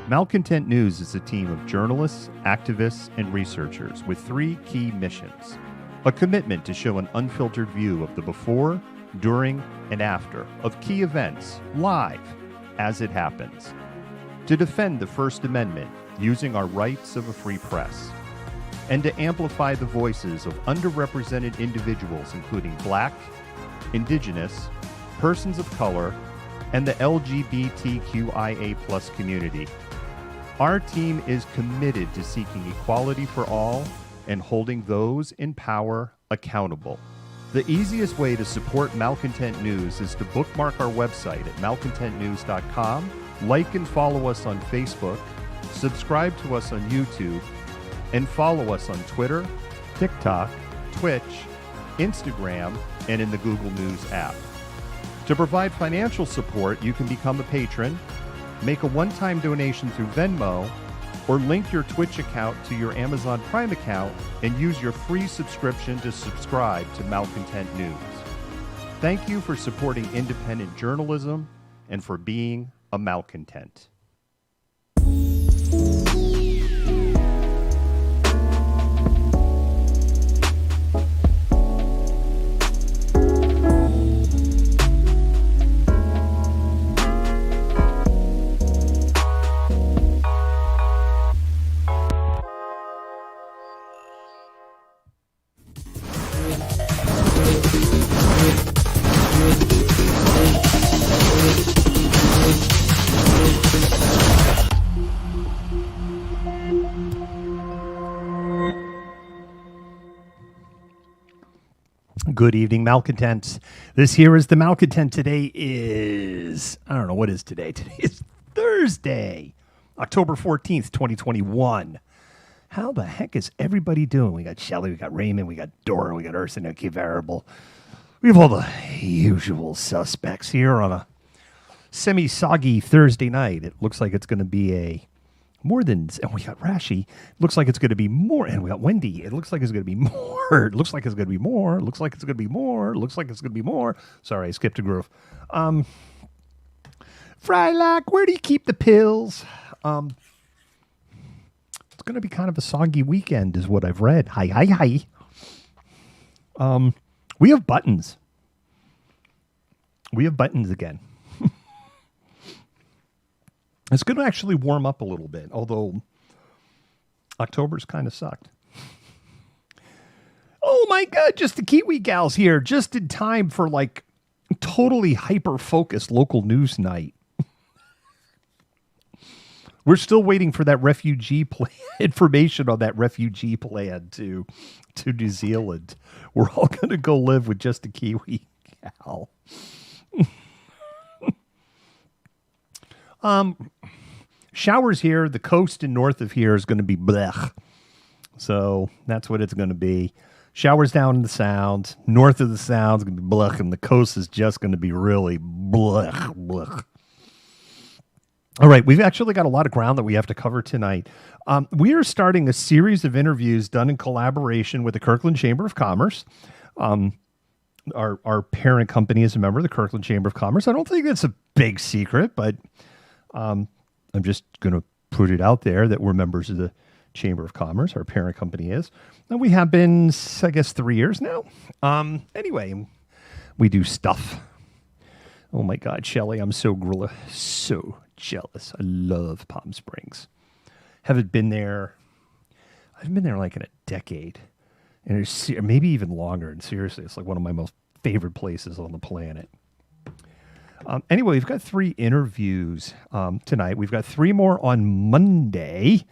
Malcontent News is a team of journalists, activists, and researchers with three key missions. A commitment to show an unfiltered view of the before, during, and after of key events, live, as it happens. To defend the First Amendment using our rights of a free press. And to amplify the voices of underrepresented individuals including Black, Indigenous, persons of color, and the LGBTQIA+ community. Our team is committed to seeking equality for all and holding those in power accountable. The easiest way to support Malcontent News is to bookmark our website at malcontentnews.com, like and follow us on Facebook, subscribe to us on YouTube, and follow us on Twitter, TikTok, Twitch, Instagram, and in the Google News app. To provide financial support, you can become a patron, make a one-time donation through Venmo, or link your Twitch account to your Amazon Prime account and use your free subscription to subscribe to Malcontent News. Thank you for supporting independent journalism and for being a malcontent. Good evening, Malcontents. This here is the Malcontent. Today is, I don't know, what is today? Today is Thursday, October 14th, 2021. How the heck is everybody doing? We got Shelly, we got Raymond, we got Dora, we got Ursa, Key Variable. We have all the usual suspects here on a semi-soggy Thursday night. It looks like it's going to be a more than, and we got Rashi. Looks like it's going to be more, and we got Wendy. It looks like it's going to be more. It looks like it's going to be more. Looks like it's going to be more. Looks like it's going to be more. Sorry, I skipped a groove. Frylock, where do you keep the pills? It's going to be kind of a soggy weekend, is what I've read. Hi. We have buttons. We have buttons again. It's going to actually warm up a little bit, although October's kind of sucked. Oh my God, just the Kiwi gals here, just in time for like totally hyper-focused local news night. We're still waiting for that refugee plan, information on that refugee plan to New Zealand. We're all going to go live with just a Kiwi gal. Showers here. The coast and north of here is going to be blech. So that's what it's going to be. Showers down in the Sound. North of the Sound is going to be blech, and the coast is just going to be really blech. All right, we've actually got a lot of ground that we have to cover tonight. We are starting a series of interviews done in collaboration with the Kirkland Chamber of Commerce. Our parent company is a member of the Kirkland Chamber of Commerce. I don't think that's a big secret, but I'm just going to put it out there that we're members of the Chamber of Commerce. Our parent company is. And we have been, I guess, 3 years now. Anyway, we do stuff. Oh, my God, Shelly, I'm so jealous. I love Palm Springs. Haven't been there. I've been there like in a decade. And it's maybe even longer. And seriously, it's like one of my most favorite places on the planet. Anyway, we've got 3 interviews tonight. We've got 3 more on Monday.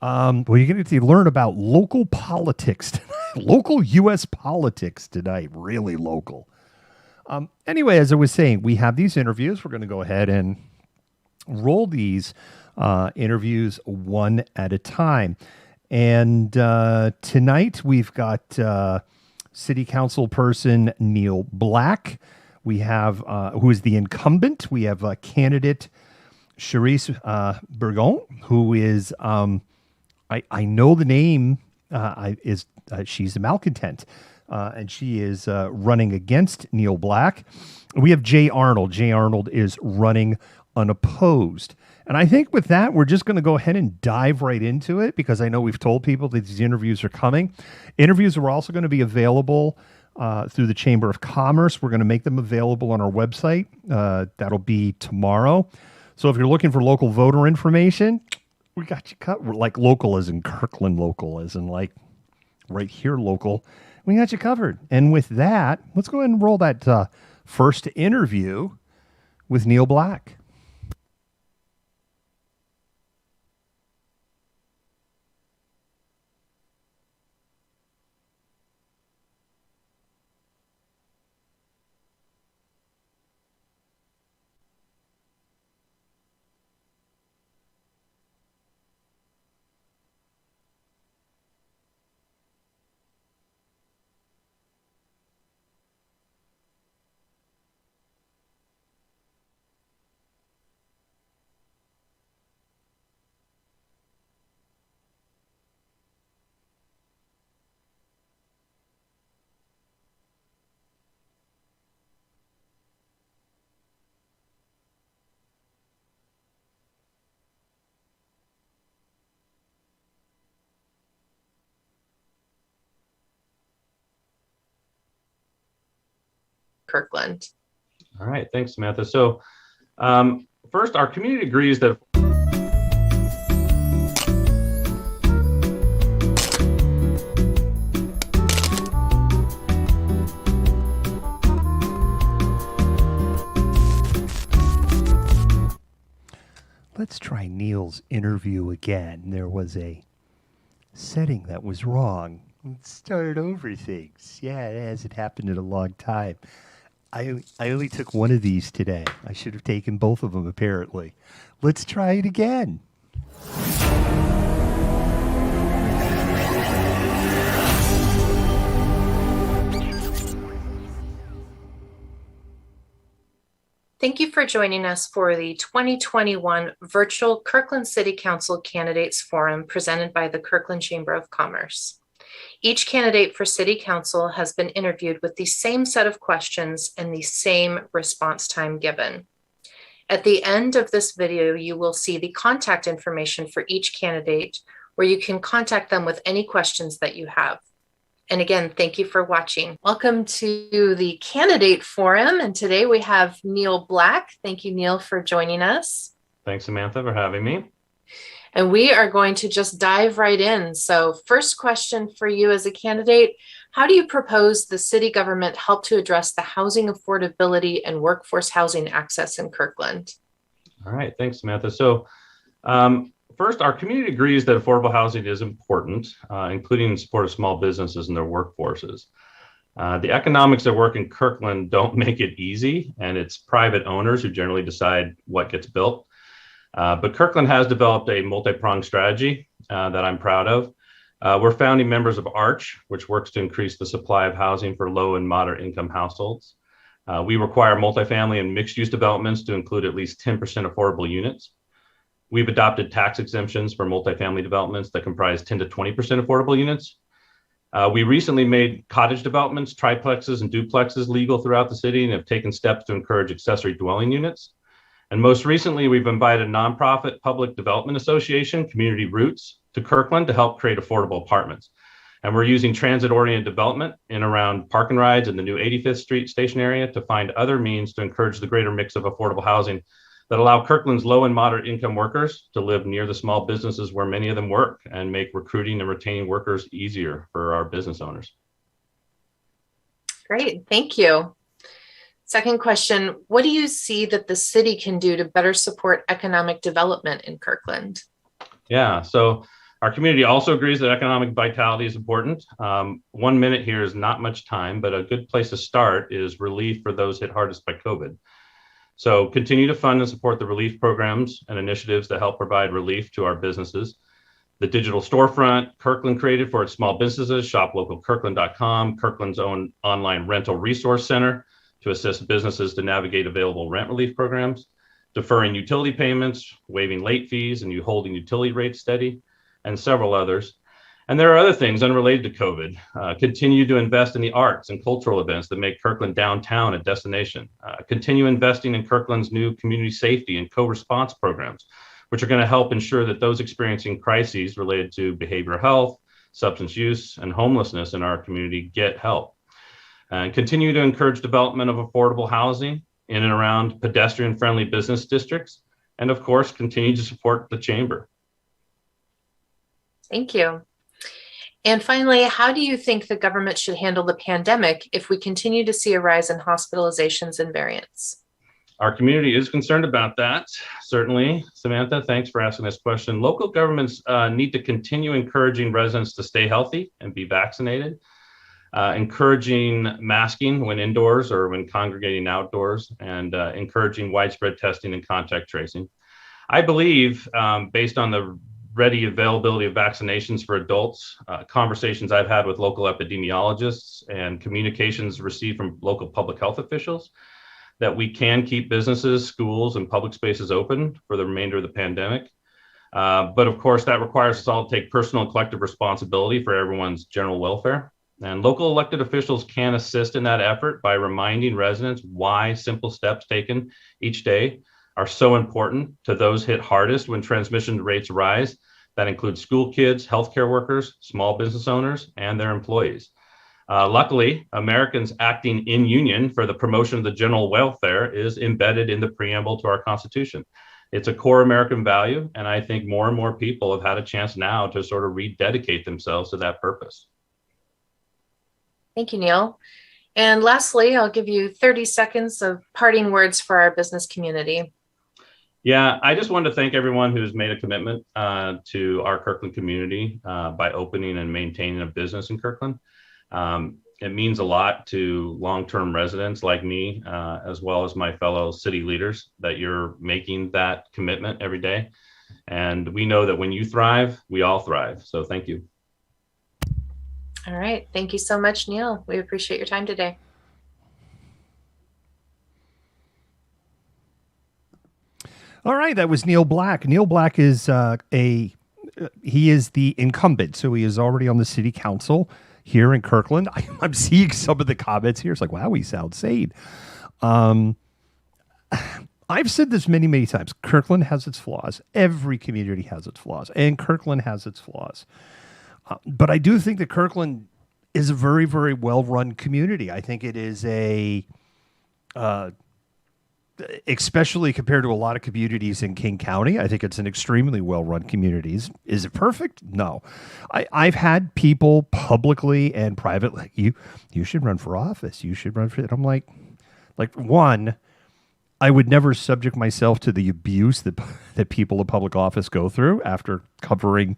Well, you're going to learn about local politics tonight. Local U.S. politics tonight. Really local. Anyway, as I was saying, we have these interviews. We're going to go ahead and roll these interviews one at a time. And tonight we've got City Council person Neil Black. We have, who is the incumbent. We have candidate Charisse Burgon, who is, I know the name, she's a malcontent, and she is running against Neil Black. We have Jay Arnold. Jay Arnold is running unopposed. And I think with that, we're just going to go ahead and dive right into it because I know we've told people that these interviews are coming. Interviews are also going to be available through the Chamber of Commerce. We're going to make them available on our website. That'll be tomorrow. So if you're looking for local voter information, we got you covered. Like local as in Kirkland local, as in like right here local. We got you covered. And with that, let's go ahead and roll that first interview with Neil Black. Kirkland. All right, thanks, Samantha. So first, our community agrees that Let's try Neil's interview again. There was a setting that was wrong. Let's start over things. Yeah, it hasn't happened in a long time. I only took one of these today. I should have taken both of them, apparently. Let's try it again. Thank you for joining us for the 2021 Virtual Kirkland City Council Candidates Forum presented by the Kirkland Chamber of Commerce. Each candidate for City Council has been interviewed with the same set of questions and the same response time given. At the end of this video, you will see the contact information for each candidate where you can contact them with any questions that you have. And again, thank you for watching. Welcome to the Candidate Forum. And today we have Neil Black. Thank you, Neil, for joining us. Thanks, Samantha, for having me. And we are going to just dive right in. So first question for you as a candidate, how do you propose the city government help to address the housing affordability and workforce housing access in Kirkland? All right, thanks, Samantha. So first, our community agrees that affordable housing is important, including in support of small businesses and their workforces. The economics that work in Kirkland don't make it easy, and it's private owners who generally decide what gets built. But Kirkland has developed a multi-pronged strategy that I'm proud of. We're founding members of ARCH, which works to increase the supply of housing for low and moderate income households. We require multifamily and mixed-use developments to include at least 10% affordable units. We've adopted tax exemptions for multifamily developments that comprise 10 to 20% affordable units. We recently made cottage developments, triplexes, and duplexes legal throughout the city and have taken steps to encourage accessory dwelling units. And most recently, we've invited a nonprofit public development association, Community Roots, to Kirkland to help create affordable apartments. And we're using transit-oriented development in around park and rides in the new 85th Street station area to find other means to encourage the greater mix of affordable housing that allow Kirkland's low and moderate income workers to live near the small businesses where many of them work and make recruiting and retaining workers easier for our business owners. Great, thank you. Second question, what do you see that the city can do to better support economic development in Kirkland? Yeah, so our community also agrees that economic vitality is important. 1 minute here is not much time, but a good place to start is relief for those hit hardest by COVID. So continue to fund and support the relief programs and initiatives that help provide relief to our businesses. The digital storefront Kirkland created for its small businesses, shoplocalkirkland.com, Kirkland's own online rental resource center to assist businesses to navigate available rent relief programs, deferring utility payments, waiving late fees, and holding utility rates steady, and several others. And there are other things unrelated to COVID. Continue to invest in the arts and cultural events that make Kirkland downtown a destination. Continue investing in Kirkland's new community safety and co-response programs, which are going to help ensure that those experiencing crises related to behavioral health, substance use, and homelessness in our community get help. And continue to encourage development of affordable housing in and around pedestrian-friendly business districts, and of course, continue to support the Chamber. Thank you. And finally, how do you think the government should handle the pandemic if we continue to see a rise in hospitalizations and variants? Our community is concerned about that. Certainly, Samantha, thanks for asking this question. Local governments need to continue encouraging residents to stay healthy and be vaccinated, encouraging masking when indoors or when congregating outdoors, and encouraging widespread testing and contact tracing. I believe, based on the ready availability of vaccinations for adults, conversations I've had with local epidemiologists, and communications received from local public health officials, that we can keep businesses, schools, and public spaces open for the remainder of the pandemic. But of course, that requires us all to take personal and collective responsibility for everyone's general welfare. And local elected officials can assist in that effort by reminding residents why simple steps taken each day are so important to those hit hardest when transmission rates rise. That includes school kids, healthcare workers, small business owners, and their employees. Luckily, Americans acting in union for the promotion of the general welfare is embedded in the preamble to our Constitution. It's a core American value, and I think more and more people have had a chance now to sort of rededicate themselves to that purpose. Thank you, Neil. And lastly, I'll give you 30 seconds of parting words for our business community. Yeah, I just wanted to thank everyone who's made a commitment to our Kirkland community by opening and maintaining a business in Kirkland. It means a lot to long-term residents like me, as well as my fellow city leaders, that you're making that commitment every day. And we know that when you thrive, we all thrive. So thank you. All right. Thank you so much, Neil. We appreciate your time today. All right, that was Neil Black. Neil Black is he is the incumbent, so he is already on the city council here in Kirkland. I'm seeing some of the comments here. It's like, wow, he sounds sane. I've said this many, many times. Kirkland has its flaws. Every community has its flaws, and Kirkland has its flaws. But I do think that Kirkland is a very, very well-run community. I think it is especially compared to a lot of communities in King County, I think it's an extremely well-run community. Is it perfect? No. I've had people publicly and privately, you should run for office. You should run for it. I'm like one, I would never subject myself to the abuse that people in public office go through after covering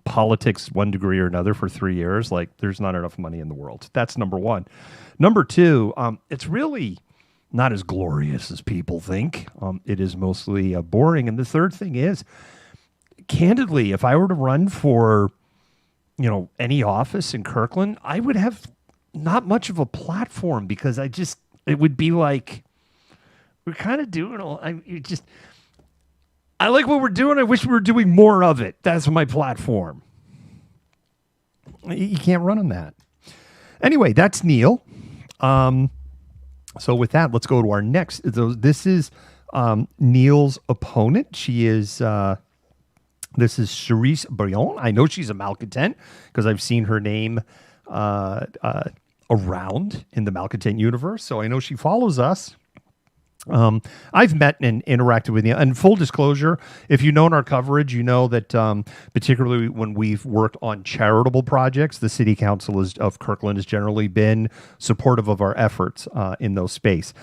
politics one degree or another for 3 years. Like, there's not enough money in the world. That's number one. Number two, it's really not as glorious as people think. It is mostly boring. And the third thing is, candidly, if I were to run for, any office in Kirkland, I would have not much of a platform, because it would be like, we're kind of doing I like what we're doing. I wish we were doing more of it. That's my platform. You can't run on that. Anyway, that's Neil. So with that, let's go to our next. This is Neil's opponent. She is, this is Cherise Brion. I know she's a malcontent because I've seen her name around in the malcontent universe. So I know she follows us. I've met and interacted with you. And full disclosure, if you've known our coverage, you know that particularly when we've worked on charitable projects, the City Council of Kirkland has generally been supportive of our efforts in those space.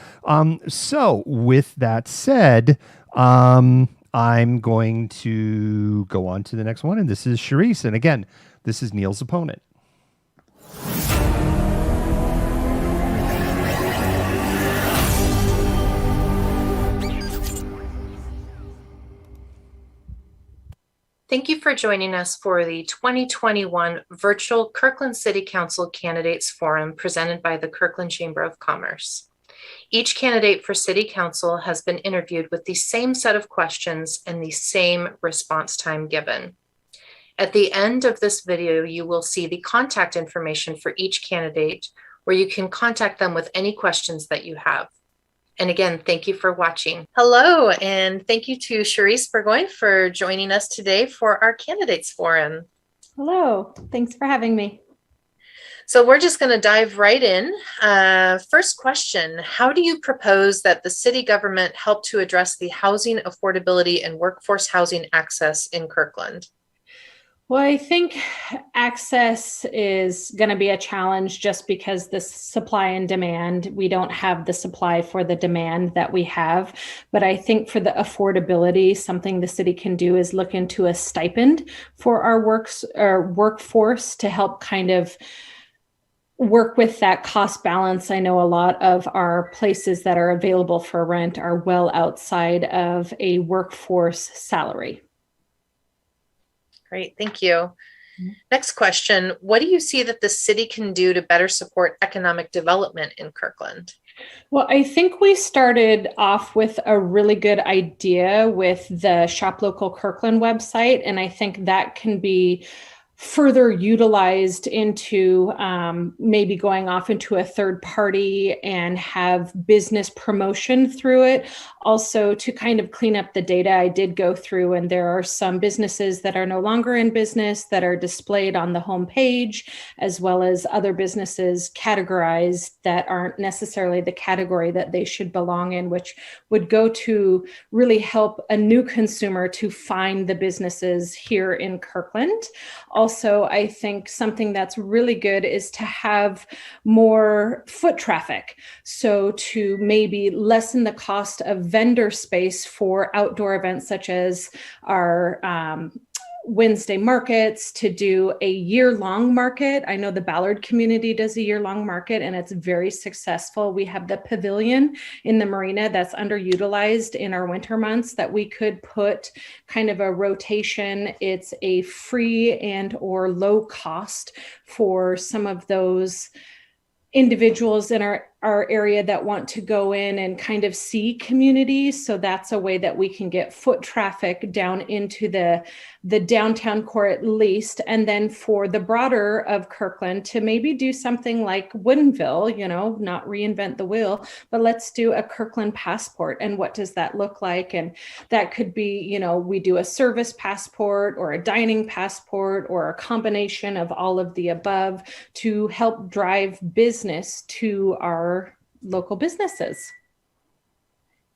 So with that said, I'm going to go on to the next one. And this is Cherise. And again, this is Neil's opponent. Thank you for joining us for the 2021 Virtual Kirkland City Council Candidates Forum presented by the Kirkland Chamber of Commerce. Each candidate for City Council has been interviewed with the same set of questions and the same response time given. At the end of this video, you will see the contact information for each candidate, where you can contact them with any questions that you have. And again, thank you for watching. Hello, and thank you to Charisse Burgoyne for joining us today for our Candidates Forum. Hello, thanks for having me. So we're just going to dive right in. First question, how do you propose that the city government help to address the housing affordability and workforce housing access in Kirkland? Well, I think access is going to be a challenge just because the supply and demand, we don't have the supply for the demand that we have. But I think for the affordability, something the city can do is look into a stipend for our workforce to help kind of work with that cost balance. I know a lot of our places that are available for rent are well outside of a workforce salary. Great, thank you. Next question, what do you see that the city can do to better support economic development in Kirkland? Well, I think we started off with a really good idea with the Shop Local Kirkland website, and I think that can be further utilized into maybe going off into a third party and have business promotion through it. Also, to kind of clean up the data, I did go through, and there are some businesses that are no longer in business that are displayed on the homepage, as well as other businesses categorized that aren't necessarily the category that they should belong in, which would go to really help a new consumer to find the businesses here in Kirkland. Also, I think something that's really good is to have more foot traffic. So to maybe lessen the cost of vendor space for outdoor events such as our Wednesday markets, to do a year-long market. I know the Ballard community does a year-long market and it's very successful. We have the pavilion in the marina that's underutilized in our winter months that we could put kind of a rotation. It's a free and or low cost for some of those individuals in our area that want to go in and kind of see communities. So that's a way that we can get foot traffic down into the downtown core at least. And then for the broader of Kirkland to maybe do something like Woodinville, you know, not reinvent the wheel, but let's do a Kirkland passport. And what does that look like? And that could be, you know, we do a service passport or a dining passport or a combination of all of the above to help drive business to our local businesses.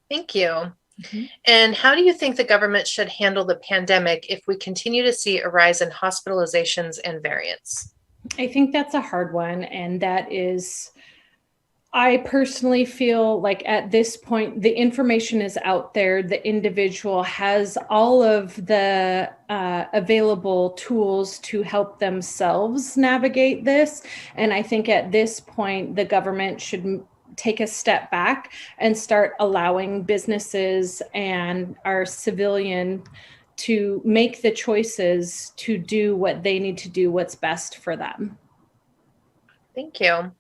Thank you. Mm-hmm. And how do you think the government should handle the pandemic if we continue to see a rise in hospitalizations and variants? I think that's a hard one. And that is, I personally feel like at this point, the information is out there. The individual has all of the available tools to help themselves navigate this. And I think at this point, the government should take a step back and start allowing businesses and our civilian to make the choices to do what they need to do, what's best for them. Thank you.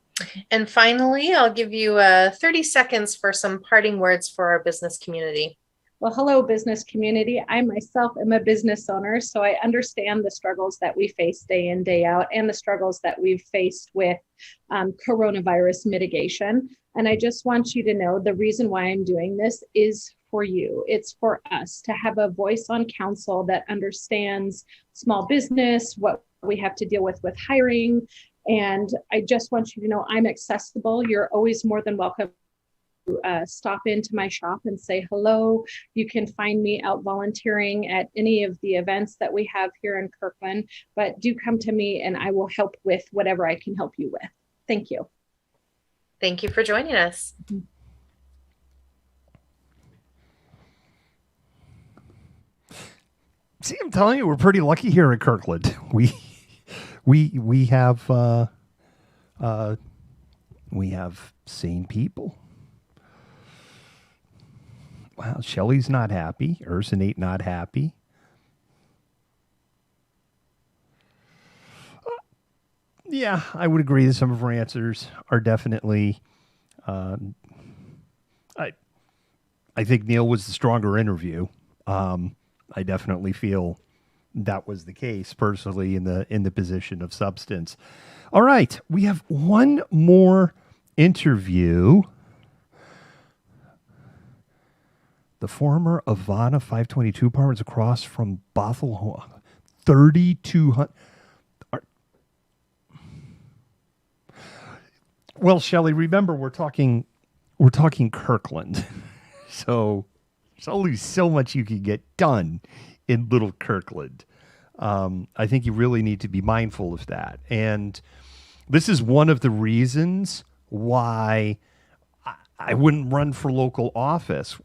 And finally, I'll give you 30 seconds for some parting words for our business community. Well, hello, business community. I myself am a business owner, so I understand the struggles that we face day in, day out, and the struggles that we've faced with coronavirus mitigation. And I just want you to know the reason why I'm doing this is for you. It's for us to have a voice on council that understands small business, what we have to deal with hiring. And I just want you to know I'm accessible. You're always more than welcome to stop into my shop and say hello. You can find me out volunteering at any of the events that we have here in Kirkland, but do come to me and I will help with whatever I can help you with. Thank you. Thank you for joining us. Mm-hmm. See, I'm telling you, we're pretty lucky here in Kirkland. We have sane people. Wow, Shelley's not happy. Ursinate not happy. Yeah, I would agree that some of our answers are definitely. I think Neil was the stronger interview. I definitely feel that was the case personally in the position of substance. All right, we have one more interview. The former Ivana 522 apartments across from Bothell, 3,200. Well, Shelley, remember we're talking Kirkland, so there's only so much you can get done in little Kirkland. I think you really need to be mindful of that, and this is one of the reasons why I wouldn't run for local office.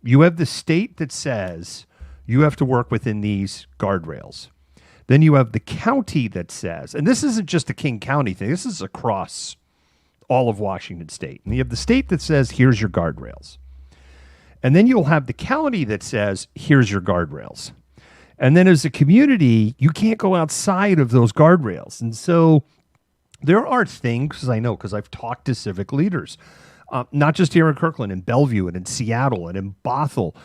You have the state that says you have to work within these guardrails. Then you have the county that says, and this isn't just a King County thing, this is across all of Washington state. And you have the state that says, here's your guardrails. And then you'll have the county that says, here's your guardrails. And then as a community, you can't go outside of those guardrails. And so there are things, because I've talked to civic leaders, not just here in Kirkland, in Bellevue and in Seattle and in Bothell.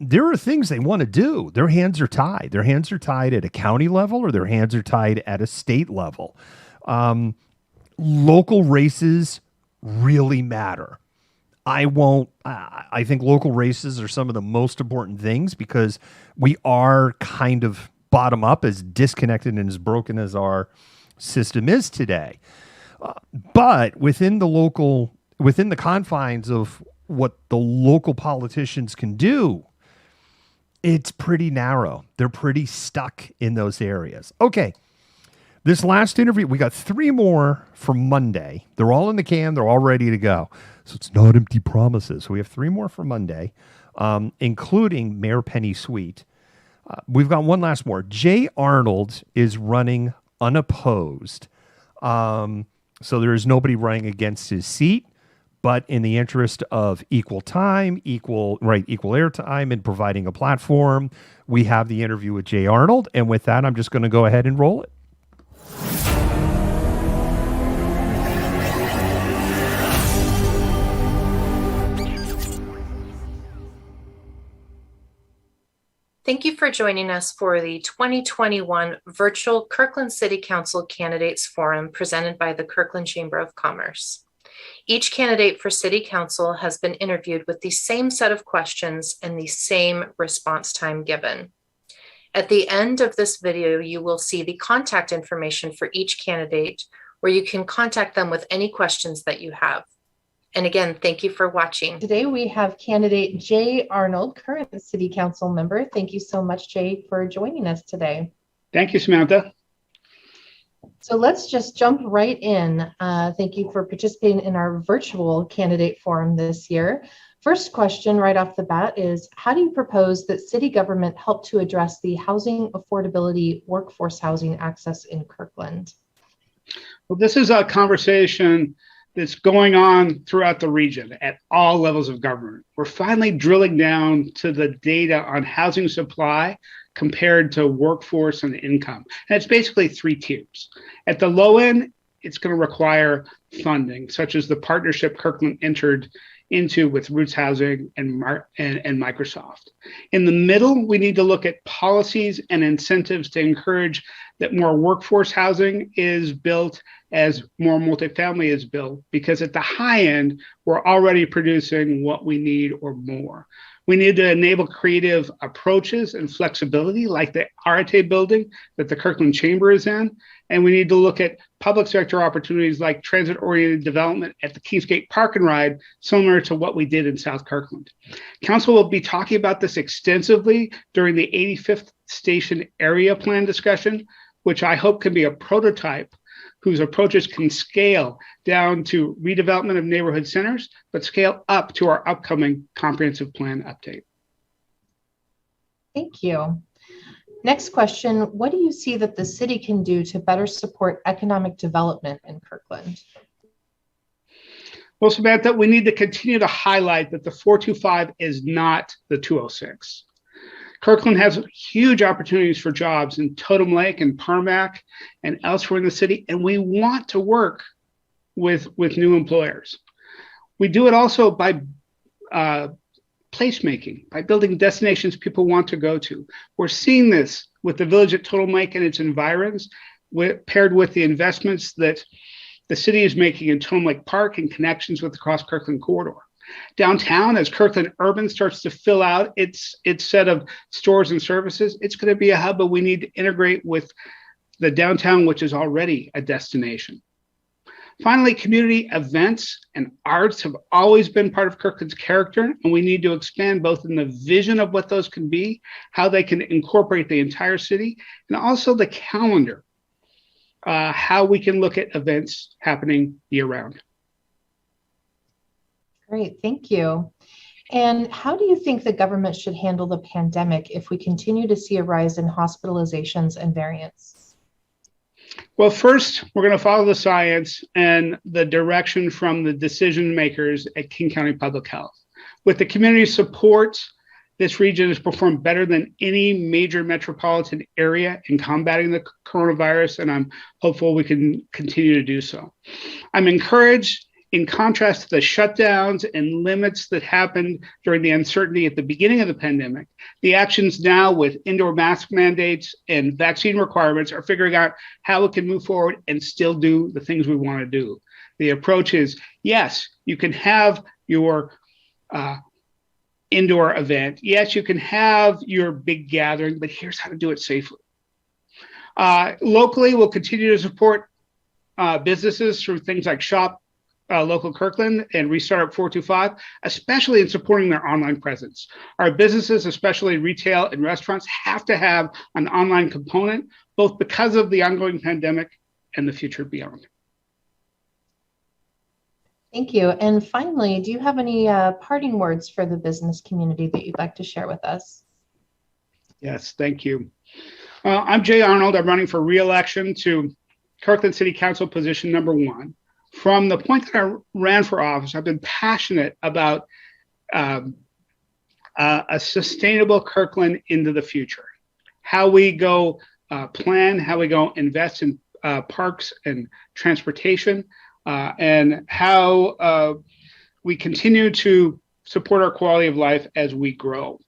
There are things they want to do. Their hands are tied. Their hands are tied at a county level or their hands are tied at a state level. Local races really matter. I think local races are some of the most important things because we are kind of bottom up, as disconnected and as broken as our system is today. But within the confines of what the local politicians can do, it's pretty narrow. They're pretty stuck in those areas. Okay. This last interview, we got 3 more for Monday. They're all in the can. They're all ready to go. So it's not empty promises. So we have 3 more for Monday, including Mayor Penny Sweet. We've got one last more. Jay Arnold is running unopposed. So there is nobody running against his seat. But in the interest of equal time, equal airtime, and providing a platform, we have the interview with Jay Arnold. And with that, I'm just going to go ahead and roll it. Thank you for joining us for the 2021 Virtual Kirkland City Council Candidates Forum presented by the Kirkland Chamber of Commerce. Each candidate for City Council has been interviewed with the same set of questions and the same response time given. At the end of this video, you will see the contact information for each candidate where you can contact them with any questions that you have. And again, thank you for watching. Today we have candidate Jay Arnold, current City Council member. Thank you so much, Jay, for joining us today. Thank you, Samantha. So let's just jump right in. Thank you for participating in our virtual candidate forum this year. First question right off the bat is, how do you propose that city government help to address the housing affordability, workforce housing access in Kirkland? Well, this is a conversation that's going on throughout the region at all levels of government. We're finally drilling down to the data on housing supply compared to workforce and income. And it's basically 3 tiers. At the low end, it's going to require funding, such as the partnership Kirkland entered into with Roots Housing and Microsoft. In the middle, we need to look at policies and incentives to encourage that more workforce housing is built as more multifamily is built, because at the high end, we're already producing what we need or more. We need to enable creative approaches and flexibility like the Arate building that the Kirkland Chamber is in. And we need to look at public sector opportunities like transit-oriented development at the Kingsgate Park and Ride, similar to what we did in South Kirkland. Council will be talking about this extensively during the 85th Station Area Plan discussion, which I hope can be a prototype whose approaches can scale down to redevelopment of neighborhood centers, but scale up to our upcoming comprehensive plan update. Thank you. Next question, what do you see that the city can do to better support economic development in Kirkland? Well, Samantha, we need to continue to highlight that the 425 is not the 206. Kirkland has huge opportunities for jobs in Totem Lake and Parmac and elsewhere in the city, and we want to work with new employers. We do it also by placemaking, by building destinations people want to go to. We're seeing this with the village at Totem Lake and its environs, paired with the investments that the city is making in Totem Lake Park and connections with the Cross Kirkland corridor. Downtown, as Kirkland Urban starts to fill out its set of stores and services, it's going to be a hub, but we need to integrate with the downtown, which is already a destination. Finally, community events and arts have always been part of Kirkland's character, and we need to expand both in the vision of what those can be, how they can incorporate the entire city, and also the calendar, how we can look at events happening year-round. Great, thank you. And how do you think the government should handle the pandemic if we continue to see a rise in hospitalizations and variants? Well, first, we're going to follow the science and the direction from the decision makers at King County Public Health. With the community support, this region has performed better than any major metropolitan area in combating the coronavirus, and I'm hopeful we can continue to do so. I'm encouraged, in contrast to the shutdowns and limits that happened during the uncertainty at the beginning of the pandemic, the actions now with indoor mask mandates and vaccine requirements are figuring out how we can move forward and still do the things we want to do. The approach is, yes, you can have your indoor event. Yes, you can have your big gathering, but here's how to do it safely. Locally, we'll continue to support businesses through things like Shop Local Kirkland and Restart 425, especially in supporting their online presence. Our businesses, especially retail and restaurants, have to have an online component, both because of the ongoing pandemic and the future beyond. Thank you. And finally, do you have any parting words for the business community that you'd like to share with us? Yes, thank you. I'm Jay Arnold. I'm running for re-election to Kirkland City Council position number 1. From the point that I ran for office, I've been passionate about a sustainable Kirkland into the future. How we go plan, how we go invest in parks and transportation, and how we continue to support our quality of life as we grow.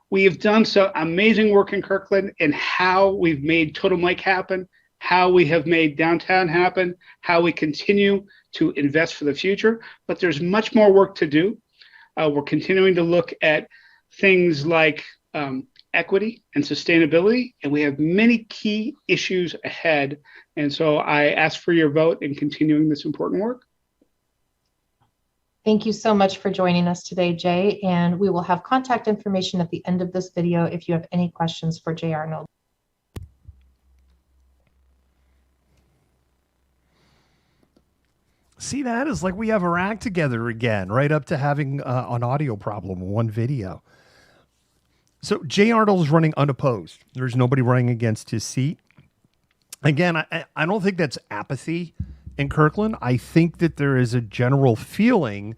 We have done some amazing work in Kirkland in how we've made Totem Lake happen, how we have made downtown happen, how we continue to invest for the future, but there's much more work to do. We're continuing to look at things like equity and sustainability, and we have many key issues ahead. And so I ask for your vote in continuing this important work. Thank you so much for joining us today, Jay, and we will have contact information at the end of this video if you have any questions for Jay Arnold. See, that is like we have our act together again, right up to having an audio problem, one video. So Jay Arnold is running unopposed. There's nobody running against his seat. Again, I don't think that's apathy in Kirkland. I think that there is a general feeling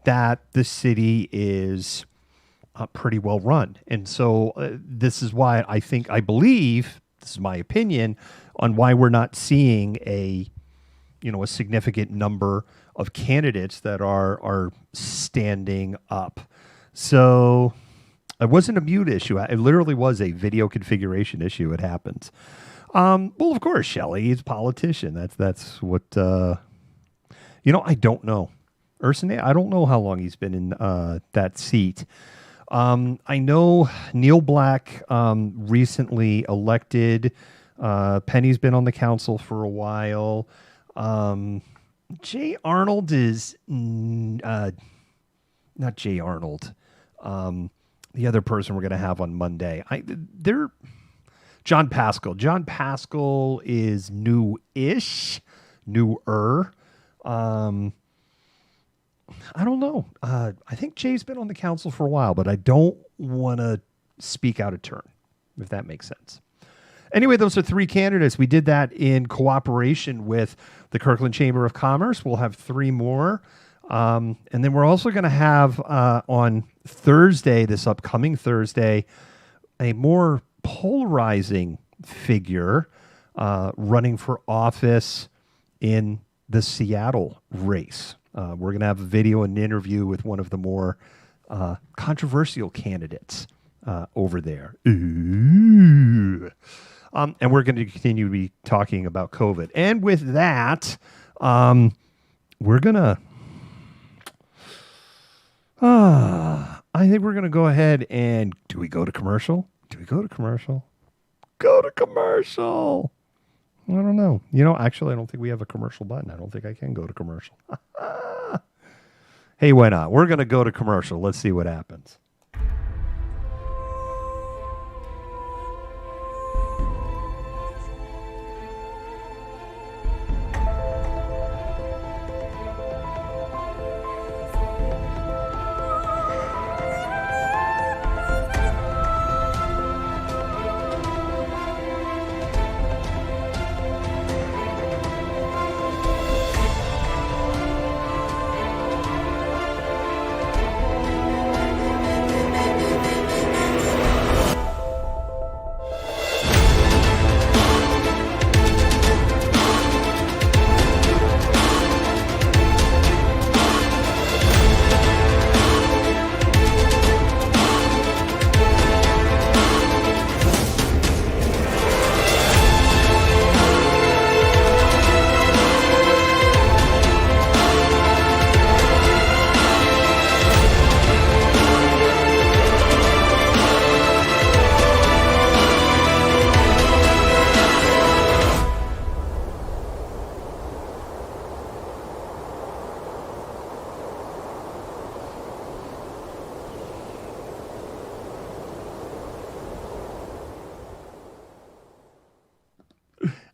that the city is pretty well run. And so this is why I believe, this is my opinion, on why we're not seeing a significant number of candidates that are standing up. So it wasn't a mute issue. It literally was a video configuration issue. It happens. Well, of course, Shelley, he's a politician. That's what, I don't know. Ursine, I don't know how long he's been in that seat. I know Neil Black recently elected. Penny's been on the council for a while. Jay Arnold is not Jay Arnold. The other person we're going to have on Monday. They're John Pascal. John Pascal is newer. I don't know. I think Jay's been on the council for a while, but I don't want to speak out of turn, if that makes sense. Anyway, those are 3 candidates. We did that in cooperation with the Kirkland Chamber of Commerce. We'll have 3 more. And then we're also going to have on Thursday, this upcoming Thursday, a more polarizing figure running for office in the Seattle race. We're going to have a video and an interview with one of the more controversial candidates over there. Ooh. And we're going to continue to be talking about COVID. And with that, we're going to... I think we're going to go ahead and do we go to commercial? Do we go to commercial? Go to commercial. I don't know. Actually, I don't think we have a commercial button. I don't think I can go to commercial. Hey, why not? We're going to go to commercial. Let's see what happens.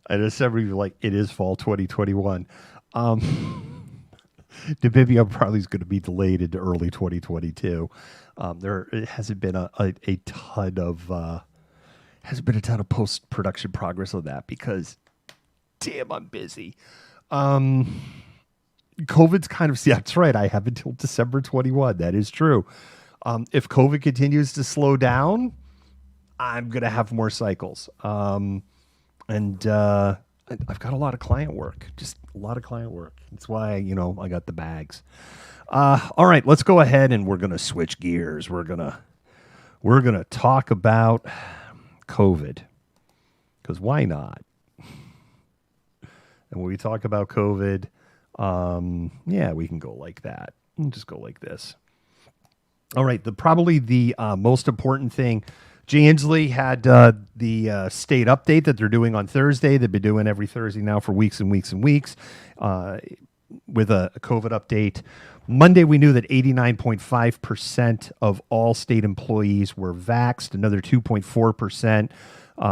I know some of you are like, it is fall 2021. Namibia probably is going to be delayed into early 2022. There hasn't been a ton of post production progress on that because, damn, I'm busy. COVID's kind of, yeah, that's right. I have until December 21. That is true. If COVID continues to slow down, I'm going to have more cycles. And I've got a lot of client work, just a lot of client work. That's why, I got the bags. All right, let's go ahead and we're going to switch gears. We're going to talk about COVID, because why not? And when we talk about COVID, we can go like that. We'll just go like this. All right, probably the most important thing, Jay Inslee had the state update that they're doing on Thursday. They've been doing every Thursday now for weeks and weeks and weeks with a COVID update. Monday, we knew that 89.5% of all state employees were vaxxed. Another 2.4%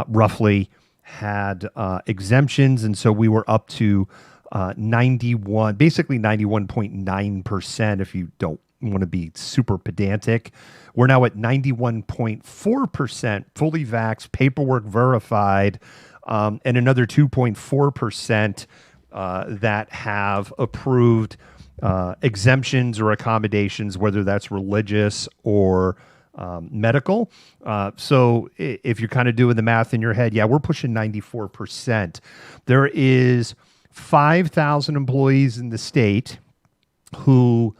roughly had exemptions. And so we were up to 91.9% if you don't want to be super pedantic. We're now at 91.4% fully vaxxed, paperwork verified, and another 2.4% that have approved exemptions or accommodations, whether that's religious or medical. So if you're kind of doing the math in your head, we're pushing 94%. There is 5,000 employees in the state who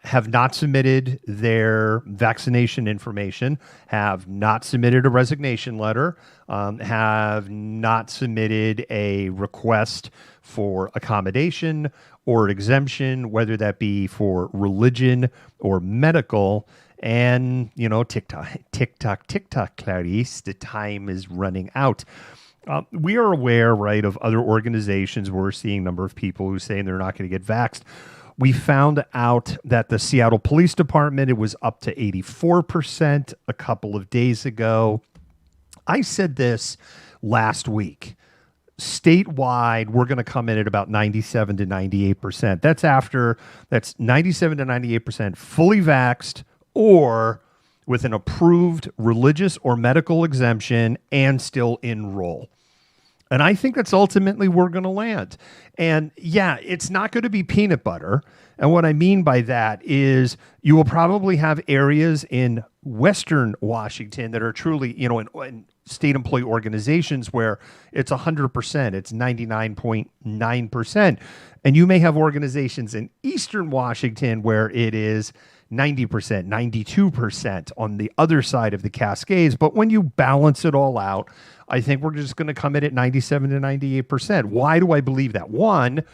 have not submitted their vaccination information, have not submitted a resignation letter, have not submitted a request for accommodation or exemption, whether that be for religion or medical. And, tick tock, Clarice, the time is running out. We are aware, right, of other organizations where we're seeing a number of people who are saying they're not going to get vaxxed. We found out that the Seattle Police Department, it was up to 84% a couple of days ago. I said this last week. Statewide, we're going to come in at about 97 to 98%. That's 97 to 98% fully vaxxed or with an approved religious or medical exemption and still enroll. And I think that's ultimately where we're going to land. And it's not going to be peanut butter. And what I mean by that is you will probably have areas in Western Washington that are truly, in state employee organizations where it's 100%, it's 99.9%. And you may have organizations in Eastern Washington where it is 90%, 92% on the other side of the Cascades. But when you balance it all out, I think we're just going to come in at 97 to 98%. Why do I believe that? One,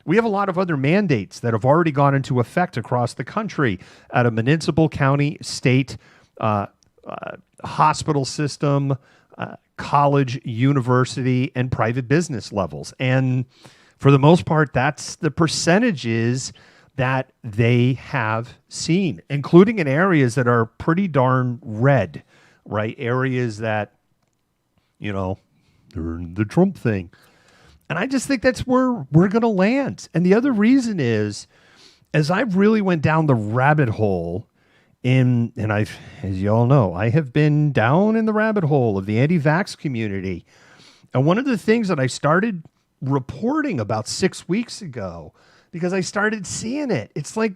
We have a lot of other mandates that have already gone into effect across the country at a municipal, county, state, hospital system, college, university, and private business levels. And for the most part, that's the percentages that they have seen, including in areas that are pretty darn red, right? Areas that, you know, they're the Trump thing. And I just think that's where we're going to land. And the other reason is, as I really went down the rabbit hole and I've, as you all know, I have been down in the rabbit hole of the anti-vax community. And one of the things that I started reporting about 6 weeks ago, because I started seeing it, it's like,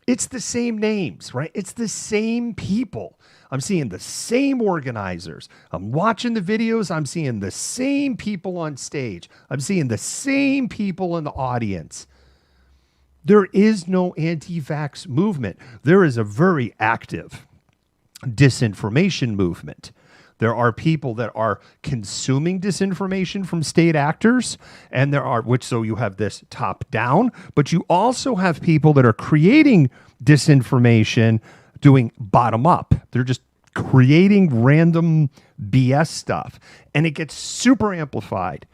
it's the same names, right? It's the same people. I'm seeing the same organizers. I'm watching the videos. I'm seeing the same people on stage. I'm seeing the same people in the audience. There is no anti-vax movement. There is a very active disinformation movement. There are people that are consuming disinformation from state actors, and so you have this top down, but you also have people that are creating disinformation doing bottom up. They're just creating random BS stuff, and it gets super amplified.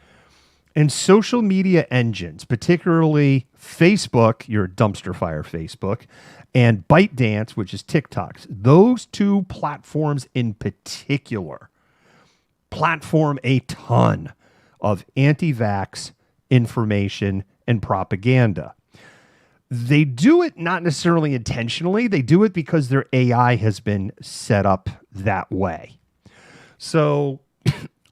And social media engines, particularly Facebook, your dumpster fire Facebook, and ByteDance, which is TikTok, those two platforms in particular platform a ton of anti-vax information and propaganda. They do it not necessarily intentionally. They do it because their AI has been set up that way. So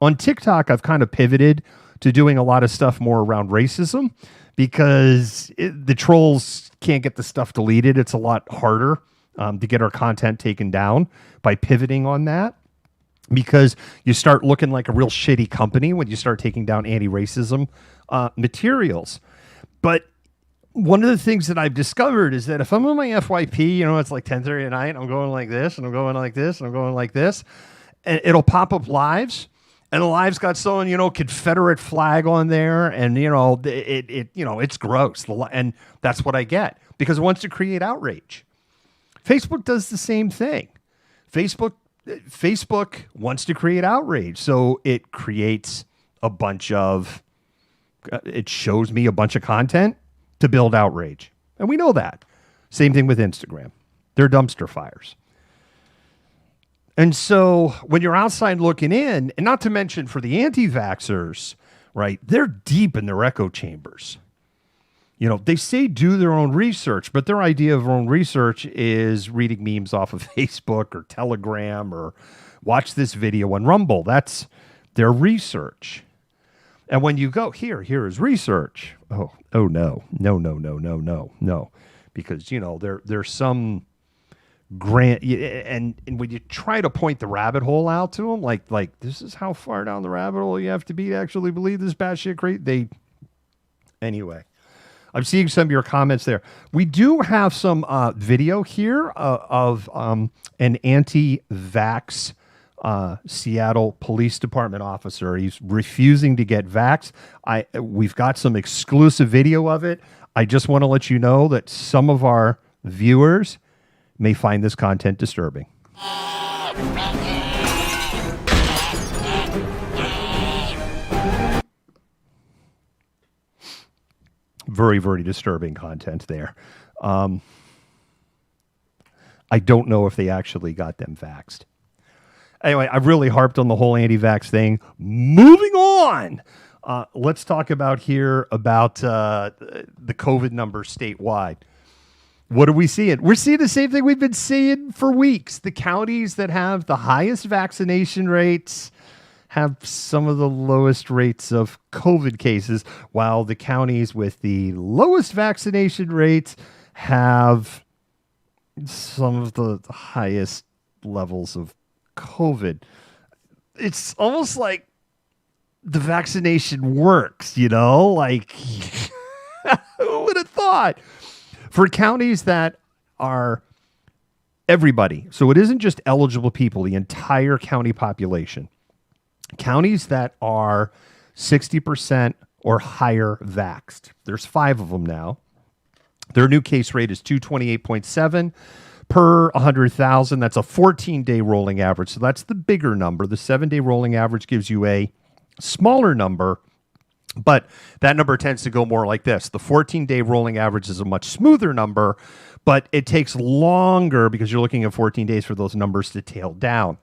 on TikTok, I've kind of pivoted to doing a lot of stuff more around racism because the trolls can't get the stuff deleted. It's a lot harder to get our content taken down by pivoting on that, because you start looking like a real shitty company when you start taking down anti-racism materials. But one of the things that I've discovered is that if I'm on my FYP, it's like 10:30 at night, I'm going like this, and I'm going like this, and I'm going like this, and it'll pop up lives, and the live's got some, Confederate flag on there, and it's gross, and that's what I get because it wants to create outrage. Facebook does the same thing. Facebook wants to create outrage, so it creates it shows me a bunch of content to build outrage. And we know that. Same thing with Instagram. They're dumpster fires. And so when you're outside looking in, and not to mention for the anti-vaxxers, right, they're deep in their echo chambers. They say do their own research, but their idea of their own research is reading memes off of Facebook or Telegram or watch this video on Rumble. That's their research. And when you go, here is research. Oh no. Because, there's some grant, and when you try to point the rabbit hole out to them, like this is how far down the rabbit hole you have to be to actually believe this batshit crazy. Anyway, I'm seeing some of your comments there. We do have some video here of an anti-vax Seattle Police Department officer. He's refusing to get vaxxed. We've got some exclusive video of it. I just want to let you know that some of our viewers may find this content disturbing. Very, very disturbing content there. I don't know if they actually got them vaxxed. Anyway, I've really harped on the whole anti-vax thing. Moving on. Let's talk about the COVID numbers statewide. What are we seeing? We're seeing the same thing we've been seeing for weeks. The counties that have the highest vaccination rates have some of the lowest rates of COVID cases, while the counties with the lowest vaccination rates have some of the highest levels of COVID. It's almost like the vaccination works, like who would have thought? For counties that are everybody, so it isn't just eligible people, the entire county population. Counties that are 60% or higher vaxxed. There's 5 of them now. Their new case rate is 228.7 per 100,000. That's a 14-day rolling average. So that's the bigger number. The 7-day rolling average gives you a smaller number, but that number tends to go more like this. The 14-day rolling average is a much smoother number, but it takes longer because you're looking at 14 days for those numbers to tail down.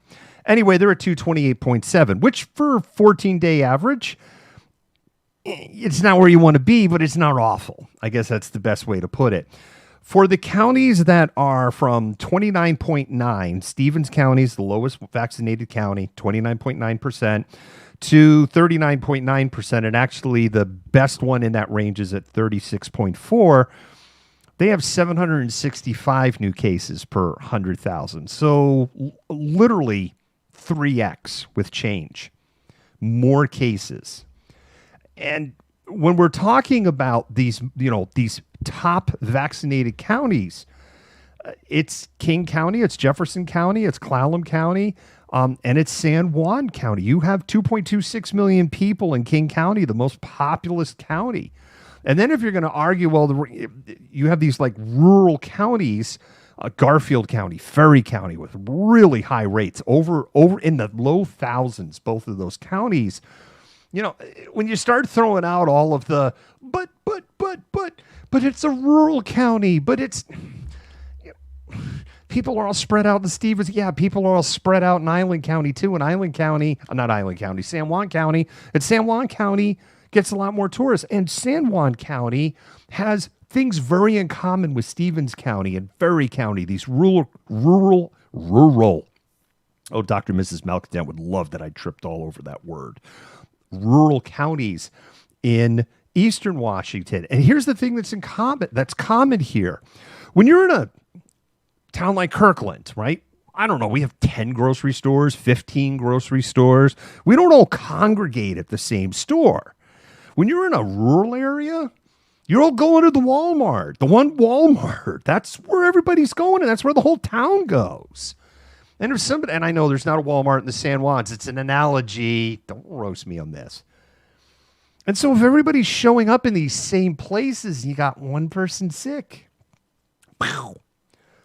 Anyway, they're at 228.7, which for 14-day average, it's not where you want to be, but it's not awful. I guess that's the best way to put it. For the counties that are from 29.9, Stevens County is the lowest vaccinated county, 29.9%, to 39.9%. And actually the best one in that range is at 36.4. They have 765 new cases per 100,000. So literally 3x with change. More cases. And when we're talking about these top vaccinated counties, it's King County, it's Jefferson County, it's Clallam County, and it's San Juan County. You have 2.26 million people in King County, the most populous county. And then if you're going to argue, well, you have these like rural counties, Garfield County, Ferry County, with really high rates, over in the low thousands, both of those counties. When you start throwing out all of the, but it's a rural county, but it's, people are all spread out in Stevens. Yeah, people are all spread out in Island County too. San Juan County. And San Juan County gets a lot more tourists. And San Juan County has things very in common with Stevens County and Ferry County, these rural. Oh, Dr. and Mrs. Malcontent would love that I tripped all over that word. Rural counties in Eastern Washington. And here's the thing that's common here. When you're in a town like Kirkland, right? I don't know, we have 10 grocery stores, 15 grocery stores. We don't all congregate at the same store. When you're in a rural area, you're all going to the Walmart, the one Walmart. That's where everybody's going, and that's where the whole town goes. And and I know there's not a Walmart in the San Juans. It's an analogy. Don't roast me on this. And so if everybody's showing up in these same places, you got one person sick. Wow.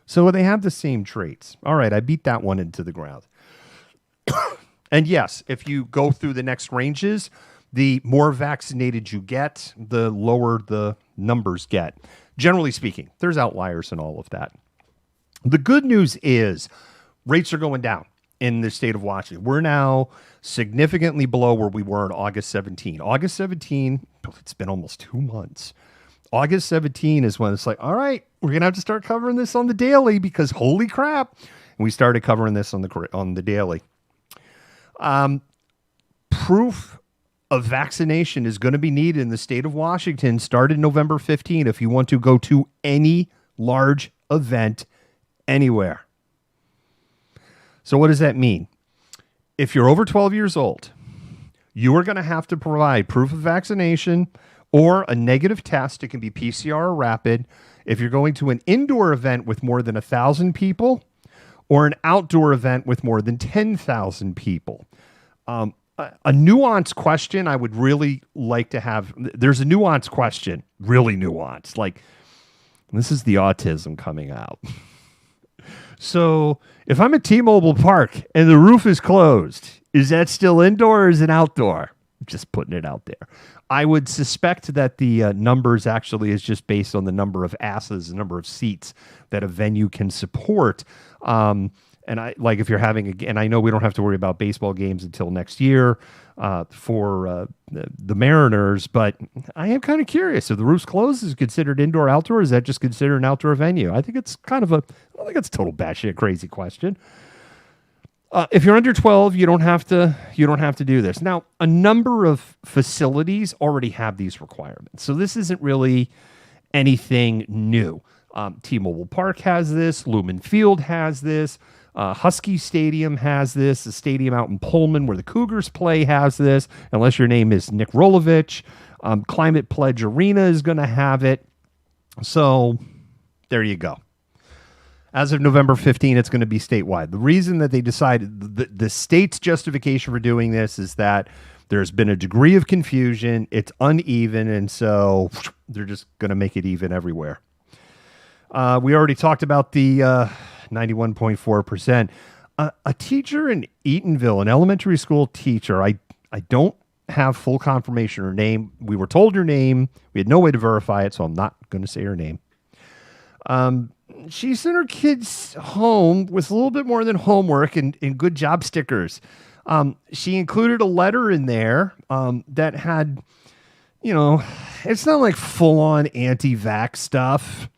So they have the same traits. All right, I beat that one into the ground. And yes, if you go through the next ranges, the more vaccinated you get, the lower the numbers get. Generally speaking, there's outliers in all of that. The good news is rates are going down in the state of Washington. We're now significantly below where we were in August 17. August 17, it's been almost 2 months. August 17 is when it's like, all right, we're going to have to start covering this on the daily because holy crap. And we started covering this on the daily. Proof of vaccination is going to be needed in the state of Washington starting November 15 if you want to go to any large event anywhere. So what does that mean? If you're over 12 years old, you are going to have to provide proof of vaccination or a negative test. It can be PCR or rapid. If you're going to an indoor event with more than 1,000 people or an outdoor event with more than 10,000 people. A nuanced question I would really like to have. There's a nuanced question, really nuanced. Like, this is the autism coming out. So if I'm at T-Mobile Park and the roof is closed, is that still indoor or is it outdoor? Just putting it out there. I would suspect that the numbers actually is just based on the number of asses, the number of seats that a venue can support. And if you're having, and I know we don't have to worry about baseball games until next year for the Mariners, but I am kind of curious. If the roof's closed, is it considered indoor, outdoor? Is that just considered an outdoor venue? I think it's I don't think it's a total batshit crazy question. If you're under 12, you don't have to do this. Now, a number of facilities already have these requirements. So this isn't really anything new. T-Mobile Park has this. Lumen Field has this. Husky Stadium has this. The stadium out in Pullman where the Cougars play has this, unless your name is Nick Rolovich. Climate Pledge Arena is going to have it. So there you go. As of November 15, it's going to be statewide. The reason that they decided, the state's justification for doing this is that There's been a degree of confusion. It's uneven, and so they're just going to make it even everywhere. We already talked about the 91.4%. A teacher in Eatonville, an elementary school teacher, I don't have full confirmation of her name. We were told her name. We had no way to verify it, so I'm not going to say her name. She sent her kids home with a little bit more than homework and good job stickers. She included a letter in there that had, it's not like full-on anti-vax stuff,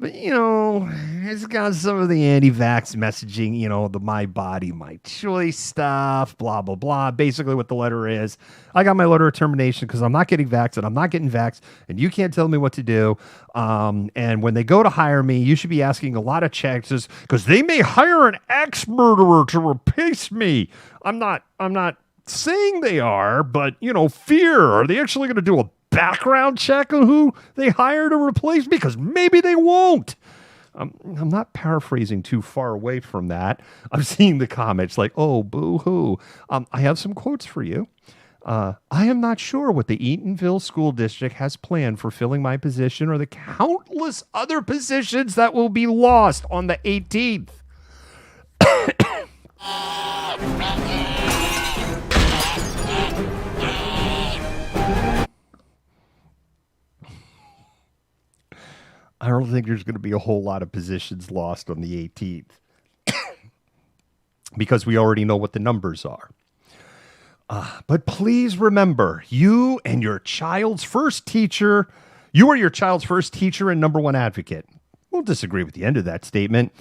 but, it's got some of the anti-vax messaging, the my body, my choice stuff, blah, blah, blah. Basically what the letter is, I got my letter of termination because I'm not getting vaxxed and I'm not getting vaxxed and you can't tell me what to do. And when they go to hire me, you should be asking a lot of checks because they may hire an ex-murderer to replace me. I'm not saying they are, but, fear. Are they actually going to do a background check on who they hire to replace me? Because maybe they won't. I'm not paraphrasing too far away from that. I'm seeing the comments like, oh, boo-hoo. I have some quotes for you. I am not sure what the Eatonville School District has planned for filling my position or the countless other positions that will be lost on the 18th. I don't think there's going to be a whole lot of positions lost on the 18th because we already know what the numbers are. But please remember, you are your child's first teacher and number one advocate. We'll disagree with the end of that statement.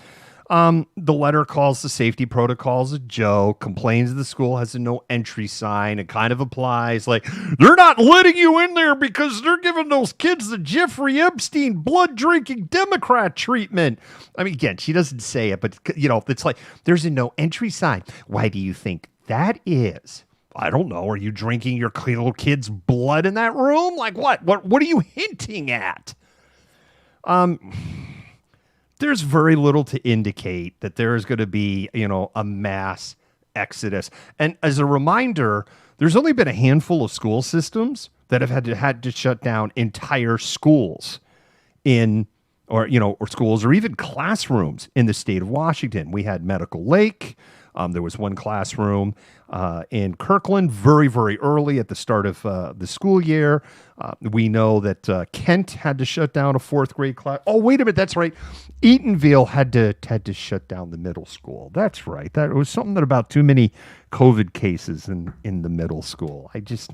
The letter calls the safety protocols a joke, complains the school has a no entry sign. It kind of applies like they're not letting you in there because they're giving those kids the Jeffrey Epstein blood drinking Democrat treatment. I mean, again, she doesn't say it, but it's like there's a no entry sign. Why do you think that is? I don't know. Are you drinking your little kid's blood in that room? Like what? What are you hinting at? There's very little to indicate that there is going to be, a mass exodus. And as a reminder, there's only been a handful of school systems that have had to shut down entire schools or schools or even classrooms in the state of Washington. We had Medical Lake. There was one classroom in Kirkland very, very early at the start of the school year. We know that Kent had to shut down a fourth grade class. Oh, wait a minute. That's right. Eatonville had to shut down the middle school. That's right. That was something about too many COVID cases in the middle school. I just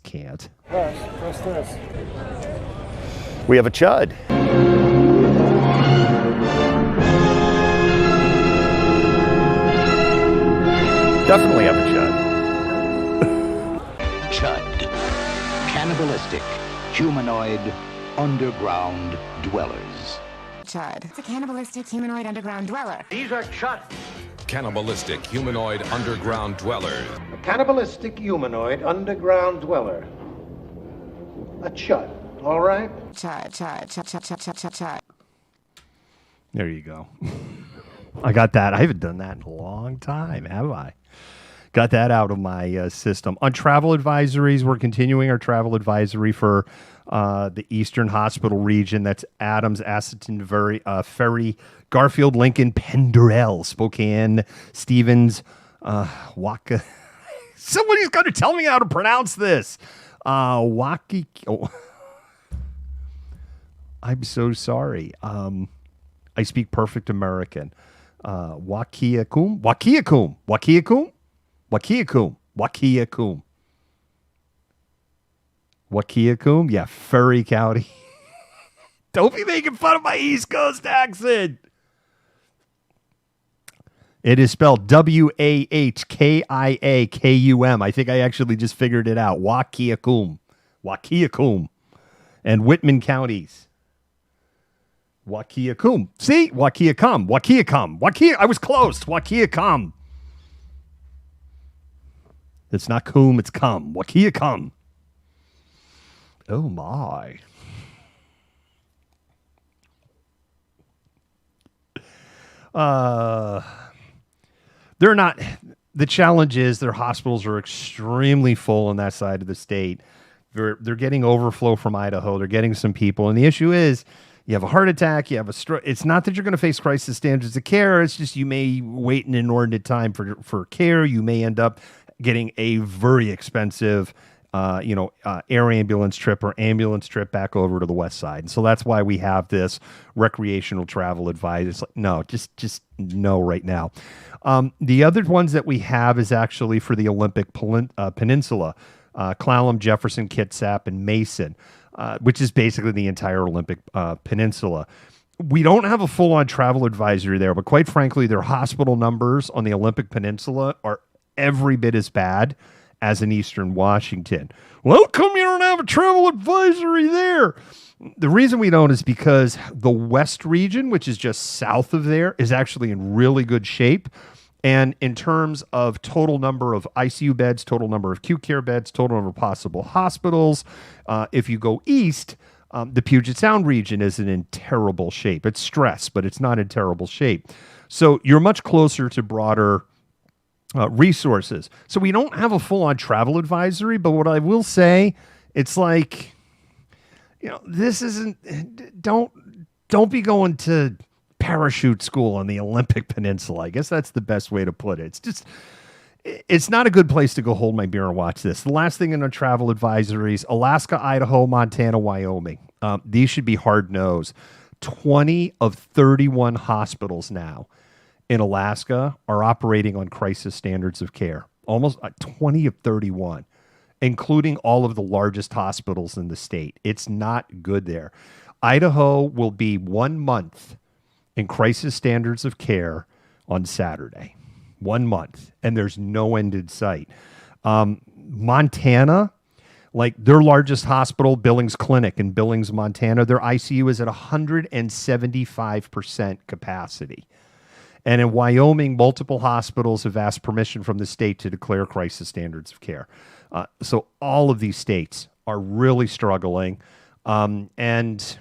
can't. Press this. We have a chud. Definitely have a chud. Chud. Cannibalistic, humanoid, underground dwellers. Chud. It's a cannibalistic humanoid underground dweller. These are chud. Cannibalistic humanoid underground dweller. A cannibalistic humanoid underground dweller. A chud, all right? Chud. There you go. I got that. I haven't done that in a long time, have I? Got that out of my system. On travel advisories, we're continuing our travel advisory for the Eastern Hospital region. That's Adams, Assenton, Ferry, Garfield, Lincoln, Penderell, Spokane, Stevens, Waka. Somebody's got to tell me how to pronounce this. Waki. Oh. I'm so sorry. I speak perfect American. Wakiakum. Yeah, Ferry County. Don't be making fun of my East Coast accent. It is spelled Wahkiakum. I think I actually just figured it out. Wakiakum. And Whitman counties. Wakiakum. See? Wakiakum. I was close. Wakiakum. It's not coom, it's cum. Wakiakum. Oh my. They're not the challenge is their hospitals are extremely full on that side of the state. They're getting overflow from Idaho. They're getting some people. And the issue is you have a heart attack, you have a stroke. It's not that you're going to face crisis standards of care. It's just you may wait an inordinate time for care. You may end up getting a very expensive air ambulance trip or ambulance trip back over to the west side. And so that's why we have this recreational travel advice. It's like, no, just no right now. The other ones that we have is actually for the Olympic Peninsula, Clallam, Jefferson, Kitsap, and Mason, which is basically the entire Olympic Peninsula. We don't have a full-on travel advisory there, but quite frankly, their hospital numbers on the Olympic Peninsula are every bit as bad as in Eastern Washington. Well, how come you don't have a travel advisory there? The reason we don't is because the West region, which is just south of there, is actually in really good shape. And in terms of total number of ICU beds, total number of acute care beds, total number of possible hospitals, if you go east, the Puget Sound region isn't in terrible shape. It's stressed, but it's not in terrible shape. So you're much closer to broader resources. So we don't have a full-on travel advisory, but what I will say, it's like, this isn't, don't be going to parachute school on the Olympic Peninsula. I guess that's the best way to put it. It's not a good place to go hold my beer and watch this. The last thing in our travel advisories, Alaska, Idaho, Montana, Wyoming. These should be hard nosed. 20 of 31 hospitals now in Alaska are operating on crisis standards of care. Almost 20 of 31, including all of the largest hospitals in the state. It's not good there. Idaho will be 1 month in crisis standards of care on Saturday. 1 month. And there's no end in sight. Montana, like their largest hospital, Billings Clinic in Billings, Montana, their ICU is at 175% capacity. And in Wyoming, multiple hospitals have asked permission from the state to declare crisis standards of care. So all of these states are really struggling. And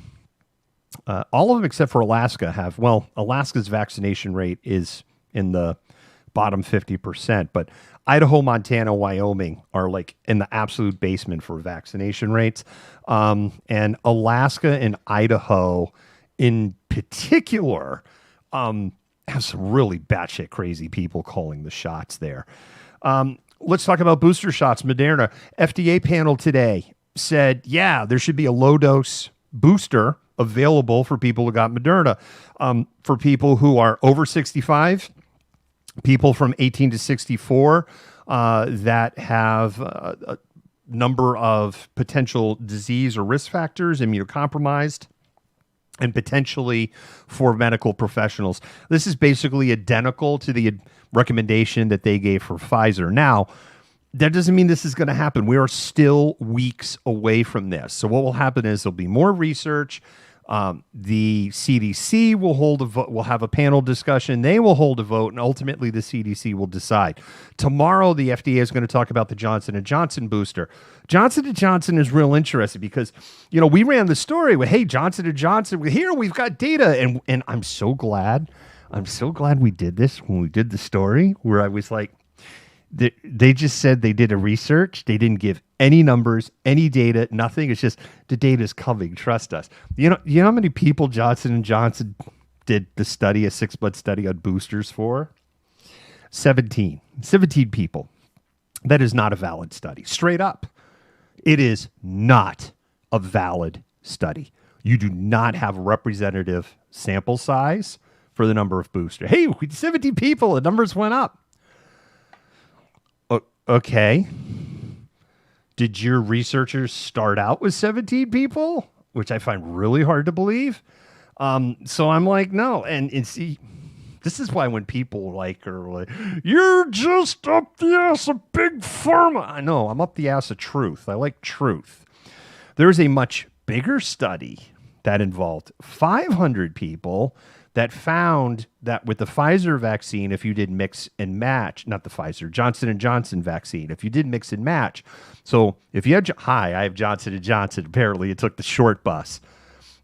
all of them except for Alaska have, Alaska's vaccination rate is in the bottom 50%, but Idaho, Montana, Wyoming are like in the absolute basement for vaccination rates. And Alaska and Idaho in particular have some really batshit crazy people calling the shots there. Let's talk about booster shots. Moderna FDA panel today said, there should be a low dose booster available for people who got Moderna. For people who are over 65, people from 18 to 64 that have a number of potential disease or risk factors, immunocompromised, and potentially for medical professionals. This is basically identical to the recommendation that they gave for Pfizer. Now, that doesn't mean this is going to happen. We are still weeks away from this. So what will happen is there'll be more research. The CDC will have a panel discussion. They will hold a vote, and ultimately the CDC will decide. Tomorrow, the FDA is going to talk about the Johnson & Johnson booster. Johnson & Johnson is real interesting because, we ran the story with, hey, Johnson & Johnson, here we've got data. And I'm so glad we did this when we did the story where I was like, they just said they did a research. They didn't give any numbers, any data, nothing. It's just the data's coming. Trust us. You know how many people Johnson & Johnson did the study, a 6-month study on boosters for? 17 people. That is not a valid study. Straight up. It is not a valid study. You do not have a representative sample size for the number of boosters. Hey, 17 people, the numbers went up. Okay. Did your researchers start out with 17 people? Which I find really hard to believe. So I'm like, no. And see, this is why when people are like, you're just up the ass of big pharma. I know, I'm up the ass of truth. I like truth. There's a much bigger study that involved 500 people that found that with the Pfizer vaccine, if you did mix and match, not the Pfizer, Johnson & Johnson vaccine, if you did mix and match. So if you had, I have Johnson & Johnson, apparently it took the short bus.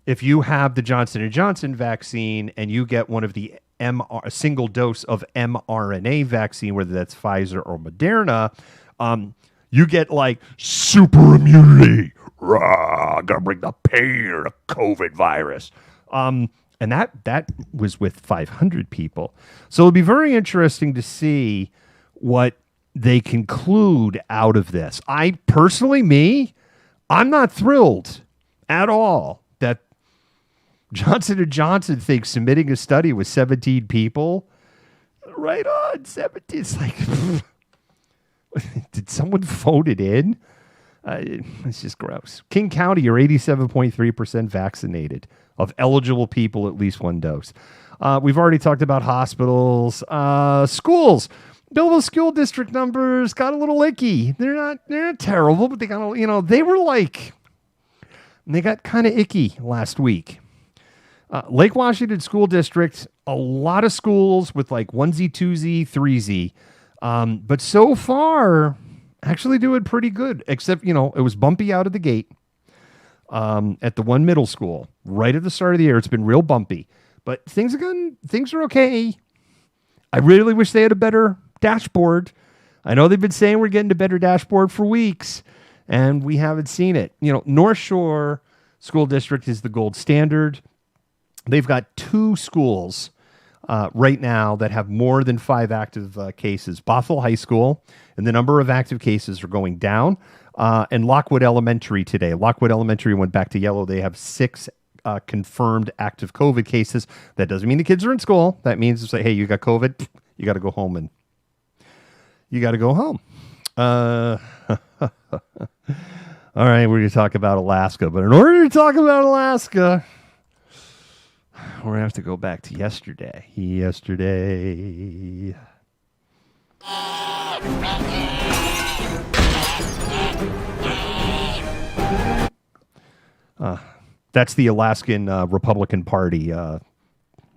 If you have the Johnson & Johnson vaccine and you get one of the a single dose of mRNA vaccine, whether that's Pfizer or Moderna, you get like super immunity. Rah, gonna bring the pain of the COVID virus. And that was with 500 people. So it'll be very interesting to see what they conclude out of this. I personally, I'm not thrilled at all that Johnson & Johnson thinks submitting a study with 17 people. Right on, 17. It's like, did someone vote it in? It's just gross. King County, you're 87.3% vaccinated of eligible people, at least one dose. We've already talked about hospitals, schools. Belleville school district numbers got a little icky. They're not terrible, but they got they got kind of icky last week. Lake Washington School District, a lot of schools with like 1Z, 2Z, 3Z. But so far, actually doing pretty good, except, it was bumpy out of the gate at the one middle school right at the start of the year. It's been real bumpy, but things are okay. I really wish they had a better dashboard. I know they've been saying we're getting a better dashboard for weeks, and we haven't seen it. North Shore School District is the gold standard. They've got 2 schools right now that have more than 5 active cases. Bothell High School, and the number of active cases are going down. And Lockwood Elementary today. Lockwood Elementary went back to yellow. They have 6 confirmed active COVID cases. That doesn't mean the kids are in school. That means it's like, hey, you got COVID, you got to go home and you got to go home. All right, we're going to talk about Alaska. But in order to talk about Alaska, we're going to have to go back to yesterday. That's the Alaskan Republican Party.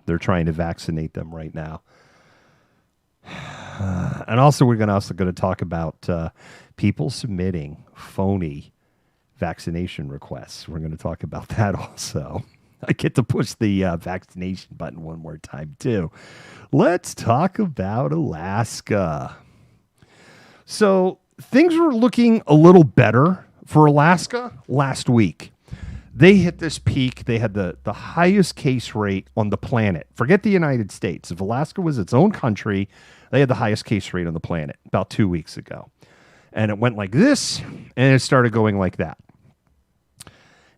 They're trying to vaccinate them right now. And also, we're going to talk about people submitting phony vaccination requests. We're going to talk about that also. I get to push the vaccination button one more time, too. Let's talk about Alaska. So things were looking a little better for Alaska last week. They hit this peak. They had the highest case rate on the planet. Forget the United States. If Alaska was its own country, they had the highest case rate on the planet about 2 weeks ago. And it went like this, and it started going like that.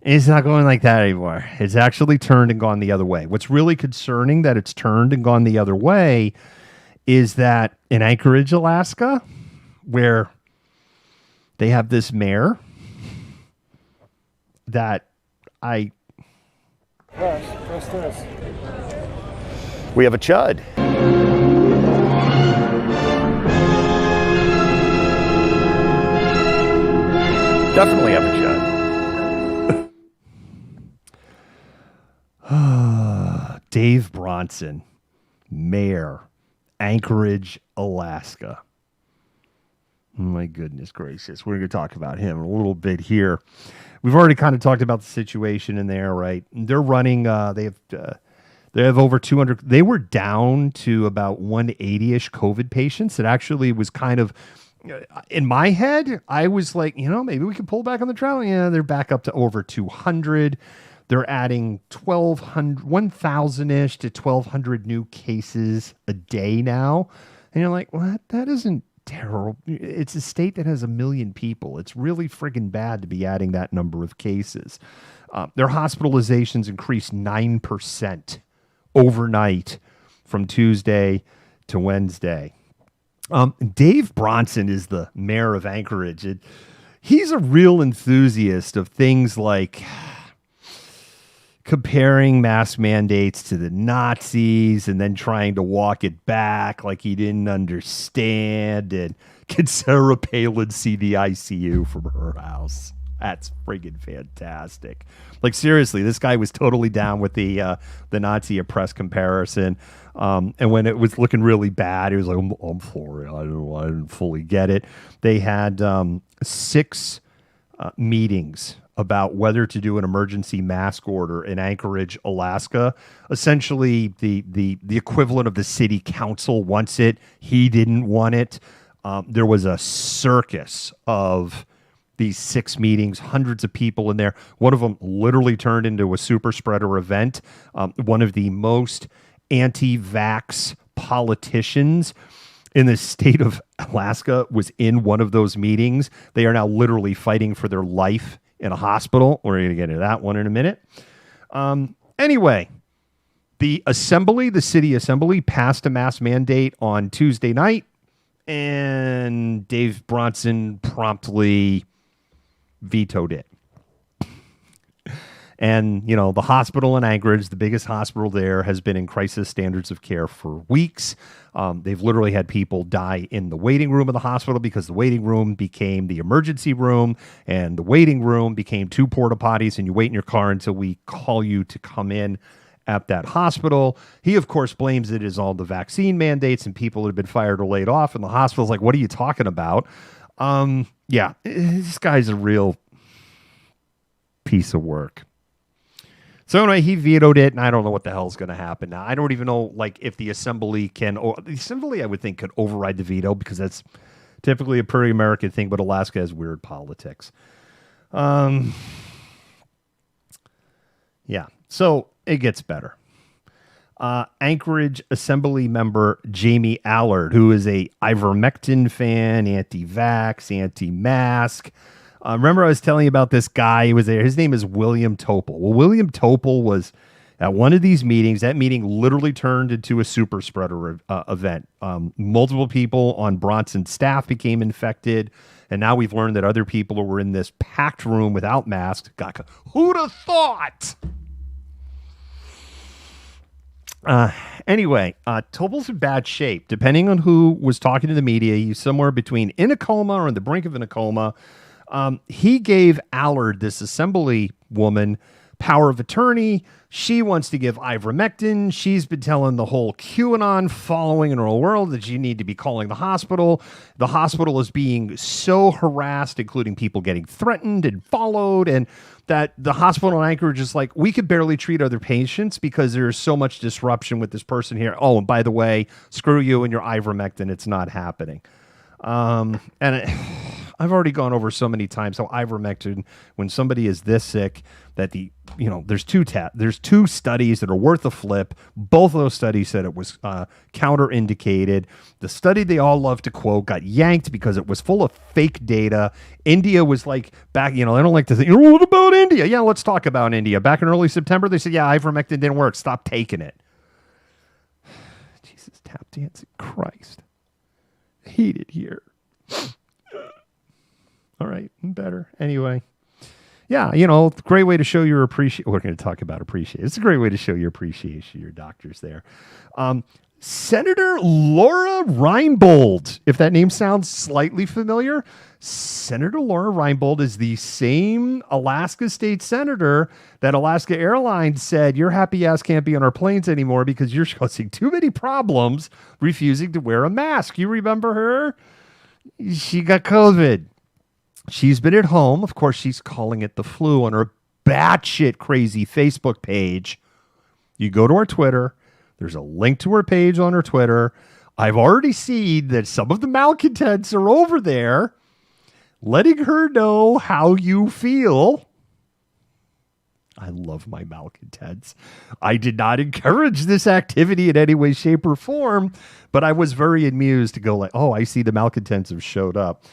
And it's not going like that anymore. It's actually turned and gone the other way. What's really concerning that it's turned and gone the other way is that in Anchorage, Alaska, where they have this mayor that Press this. We have a chud. Definitely have a chud. Dave Bronson, mayor, Anchorage, Alaska. My goodness gracious. We're going to talk about him a little bit here. We've already kind of talked about the situation in there, right? They're running, they have over 200. They were down to about 180-ish COVID patients. It actually was kind of, in my head, I was like, maybe we can pull back on the travel. Yeah, they're back up to over 200. They're adding 1,000-ish to 1,200 new cases a day now. And you're like, what? That isn't terrible. It's a state that has 1 million people. It's really friggin' bad to be adding that number of cases. Their hospitalizations increased 9% overnight from Tuesday to Wednesday. Dave Bronson is the mayor of Anchorage. He's a real enthusiast of things like comparing mask mandates to the Nazis and then trying to walk it back like he didn't understand. And can Sarah Palin see the ICU from her house? That's friggin' fantastic. Like, seriously, this guy was totally down with the Nazi oppress comparison. And when it was looking really bad, he was like, I'm sorry, I didn't fully get it. They had 6 meetings about whether to do an emergency mask order in Anchorage, Alaska. Essentially, the equivalent of the city council wants it. He didn't want it. There was a circus of these 6 meetings, hundreds of people in there. One of them literally turned into a super spreader event. One of the most anti-vax politicians in the state of Alaska was in one of those meetings. They are now literally fighting for their life in a hospital. We're going to get into that one in a minute. Anyway, the city assembly passed a mask mandate on Tuesday night, and Dave Bronson promptly vetoed it. And, the hospital in Anchorage, the biggest hospital there, has been in crisis standards of care for weeks. They've literally had people die in the waiting room of the hospital because the waiting room became the emergency room, and the waiting room became 2 porta potties, and you wait in your car until we call you to come in at that hospital. He, of course, blames it as all the vaccine mandates and people that have been fired or laid off, and the hospital's like, what are you talking about? Yeah, this guy's a real piece of work. So anyway, he vetoed it, and I don't know what the hell's going to happen now. I don't even know, if the assembly can, or the assembly, I would think, could override the veto, because that's typically a pretty American thing, but Alaska has weird politics. Yeah, so it gets better. Anchorage Assembly member Jamie Allard, who is a ivermectin fan, anti-vax, anti-mask. Remember I was telling you about this guy who was there. His name is William Topol. Well, William Topol was at one of these meetings. That meeting literally turned into a super spreader event. Multiple people on Bronson's staff became infected. And now we've learned that other people who were in this packed room without masks got. Who'd have thought? Anyway, Topol's in bad shape. Depending on who was talking to the media, he's somewhere between in a coma or on the brink of a coma. He gave Allard, this assembly woman, power of attorney. She wants to give ivermectin. She's been telling the whole QAnon following in her whole world that you need to be calling the hospital. The hospital is being so harassed, including people getting threatened and followed, and that the hospital in Anchorage is like, we could barely treat other patients because there's so much disruption with this person here. Oh, and by the way, screw you and your ivermectin. It's not happening. I've already gone over so many times how ivermectin, when somebody is this sick, that there's two studies that are worth a flip. Both of those studies said it was counterindicated. The study they all love to quote got yanked because it was full of fake data. India was like back, they don't like to think, what about India? Yeah, let's talk about India. Back in early September, they said, yeah, ivermectin didn't work. Stop taking it. Jesus, tap dancing Christ. I hate it here. All right, better. Anyway, yeah, great way to show your appreciation. We're going to talk about appreciation. It's a great way to show your appreciation, your doctors there. Senator Laura Reinbold, if that name sounds slightly familiar, Senator Laura Reinbold is the same Alaska state senator that Alaska Airlines said, your happy ass can't be on our planes anymore because you're causing too many problems refusing to wear a mask. You remember her? She got COVID. She's been at home. Of course, she's calling it the flu on her batshit crazy Facebook page. You go to our Twitter. There's a link to her page on her Twitter. I've already seen that some of the malcontents are over there letting her know how you feel. I love my malcontents. I did not encourage this activity in any way, shape, or form, but I was very amused to go like, oh, I see the malcontents have showed up.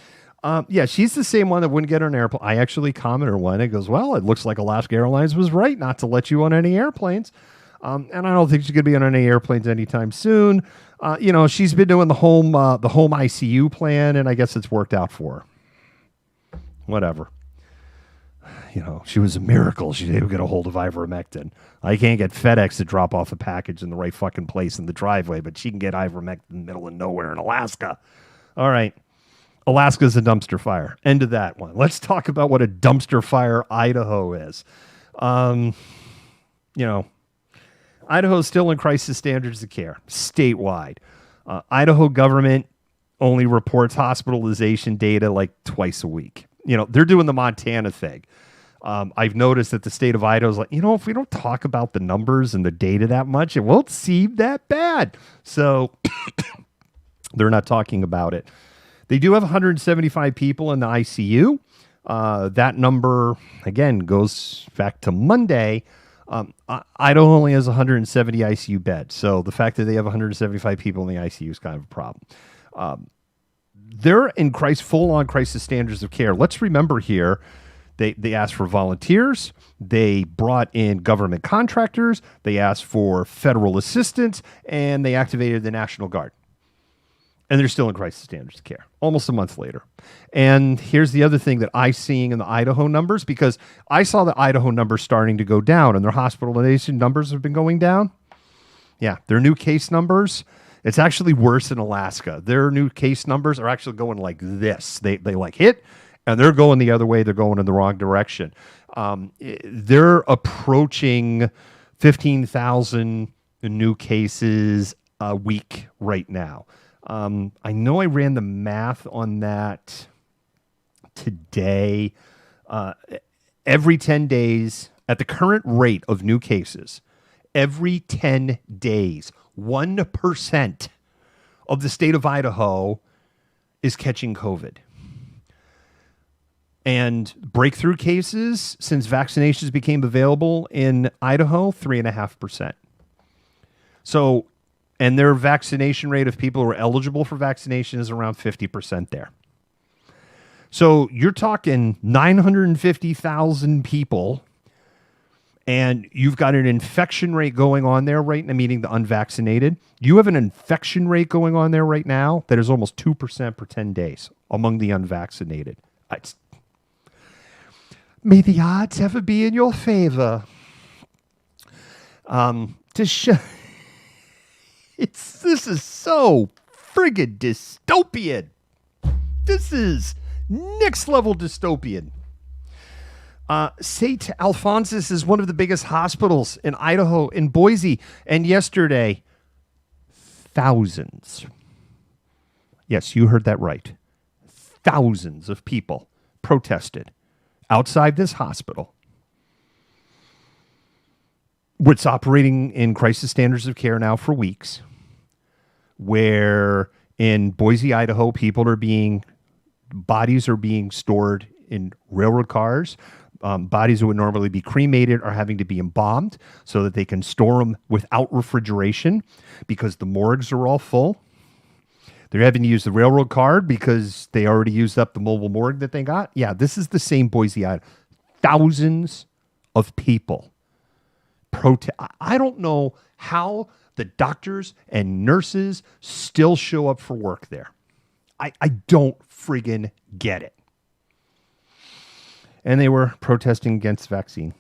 Yeah, she's the same one that wouldn't get on an airplane. I actually commented on one. It goes, well, it looks like Alaska Airlines was right not to let you on any airplanes. And I don't think she's going to be on any airplanes anytime soon. She's been doing the home ICU plan, and I guess it's worked out for her. Whatever. She was a miracle. She was able to get a hold of ivermectin. I can't get FedEx to drop off a package in the right fucking place in the driveway, but she can get ivermectin in the middle of nowhere in Alaska. All right. Alaska's a dumpster fire. End of that one. Let's talk about what a dumpster fire Idaho is. Idaho's still in crisis standards of care statewide. Idaho government only reports hospitalization data like twice a week. They're doing the Montana thing. I've noticed that the state of Idaho is like, if we don't talk about the numbers and the data that much, it won't seem that bad. So they're not talking about it. They do have 175 people in the ICU. That number, again, goes back to Monday. Idaho only has 170 ICU beds. So the fact that they have 175 people in the ICU is kind of a problem. They're in full-on crisis standards of care. Let's remember here, they asked for volunteers. They brought in government contractors. They asked for federal assistance, and they activated the National Guard. And they're still in crisis standards of care, almost a month later. And here's the other thing that I'm seeing in the Idaho numbers, because I saw the Idaho numbers starting to go down, and their hospitalization numbers have been going down. Yeah, their new case numbers, it's actually worse in Alaska. Their new case numbers are actually going like this. They like hit, and they're going the other way. They're going in the wrong direction. They're approaching 15,000 new cases a week right now. I know I ran the math on that today. Every 10 days, at the current rate of new cases, every 10 days, 1% of the state of Idaho is catching COVID. And breakthrough cases, since vaccinations became available in Idaho, 3.5%. So, and their vaccination rate of people who are eligible for vaccination is around 50% there. So you're talking 950,000 people, and you've got an infection rate going on there right now, meaning the unvaccinated. You have an infection rate going on there right now that is almost 2% per 10 days among the unvaccinated. May the odds ever be in your favor. This is so friggin' dystopian. This is next level dystopian. St. Alphonsus is one of the biggest hospitals in Idaho, in Boise, and yesterday, thousands. Yes, you heard that right. Thousands of people protested outside this hospital. It's operating in crisis standards of care now for weeks, where in Boise, Idaho, bodies are being stored in railroad cars. Bodies that would normally be cremated are having to be embalmed so that they can store them without refrigeration because the morgues are all full. They're having to use the railroad car because they already used up the mobile morgue that they got. Yeah, this is the same Boise, Idaho. Thousands of people protest. I don't know how the doctors and nurses still show up for work there. I don't friggin' get it. And they were protesting against vaccine.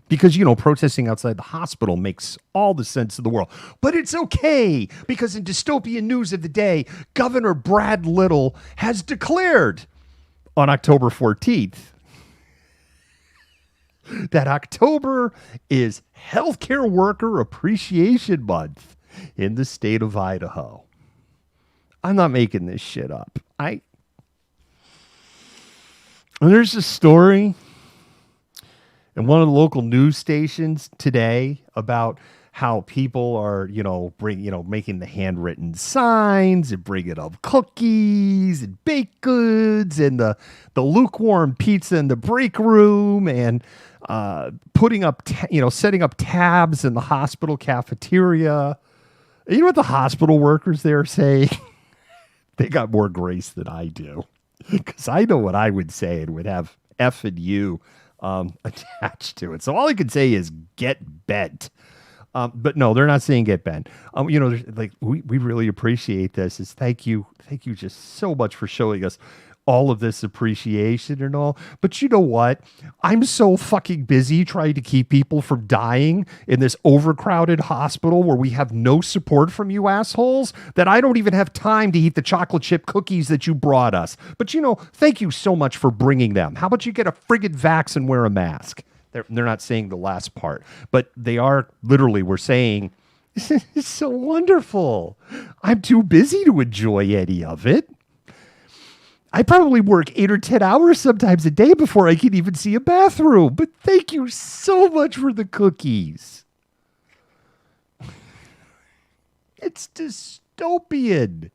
Because, protesting outside the hospital makes all the sense in the world. But it's okay, because in dystopian news of the day, Governor Brad Little has declared on October 14th that October is Healthcare Worker Appreciation Month in the state of Idaho. I'm not making this shit up. There's a story in one of the local news stations today about how people are, making the handwritten signs and bringing up cookies and baked goods and the lukewarm pizza in the break room and putting up, setting up tabs in the hospital cafeteria. You know what the hospital workers there are saying? They got more grace than I do, because I know what I would say and would have F and U attached to it. So all I can say is get bent. But no, they're not saying get bent. We really appreciate this. Thank you just so much for showing us all of this appreciation and all. But you know what? I'm so fucking busy trying to keep people from dying in this overcrowded hospital where we have no support from you assholes that I don't even have time to eat the chocolate chip cookies that you brought us. But thank you so much for bringing them. How about you get a friggin' vax and wear a mask? They're not saying the last part, but they are we're saying, it's so wonderful. I'm too busy to enjoy any of it. I probably work 8 or 10 hours sometimes a day before I can even see a bathroom. But thank you so much for the cookies. It's dystopian.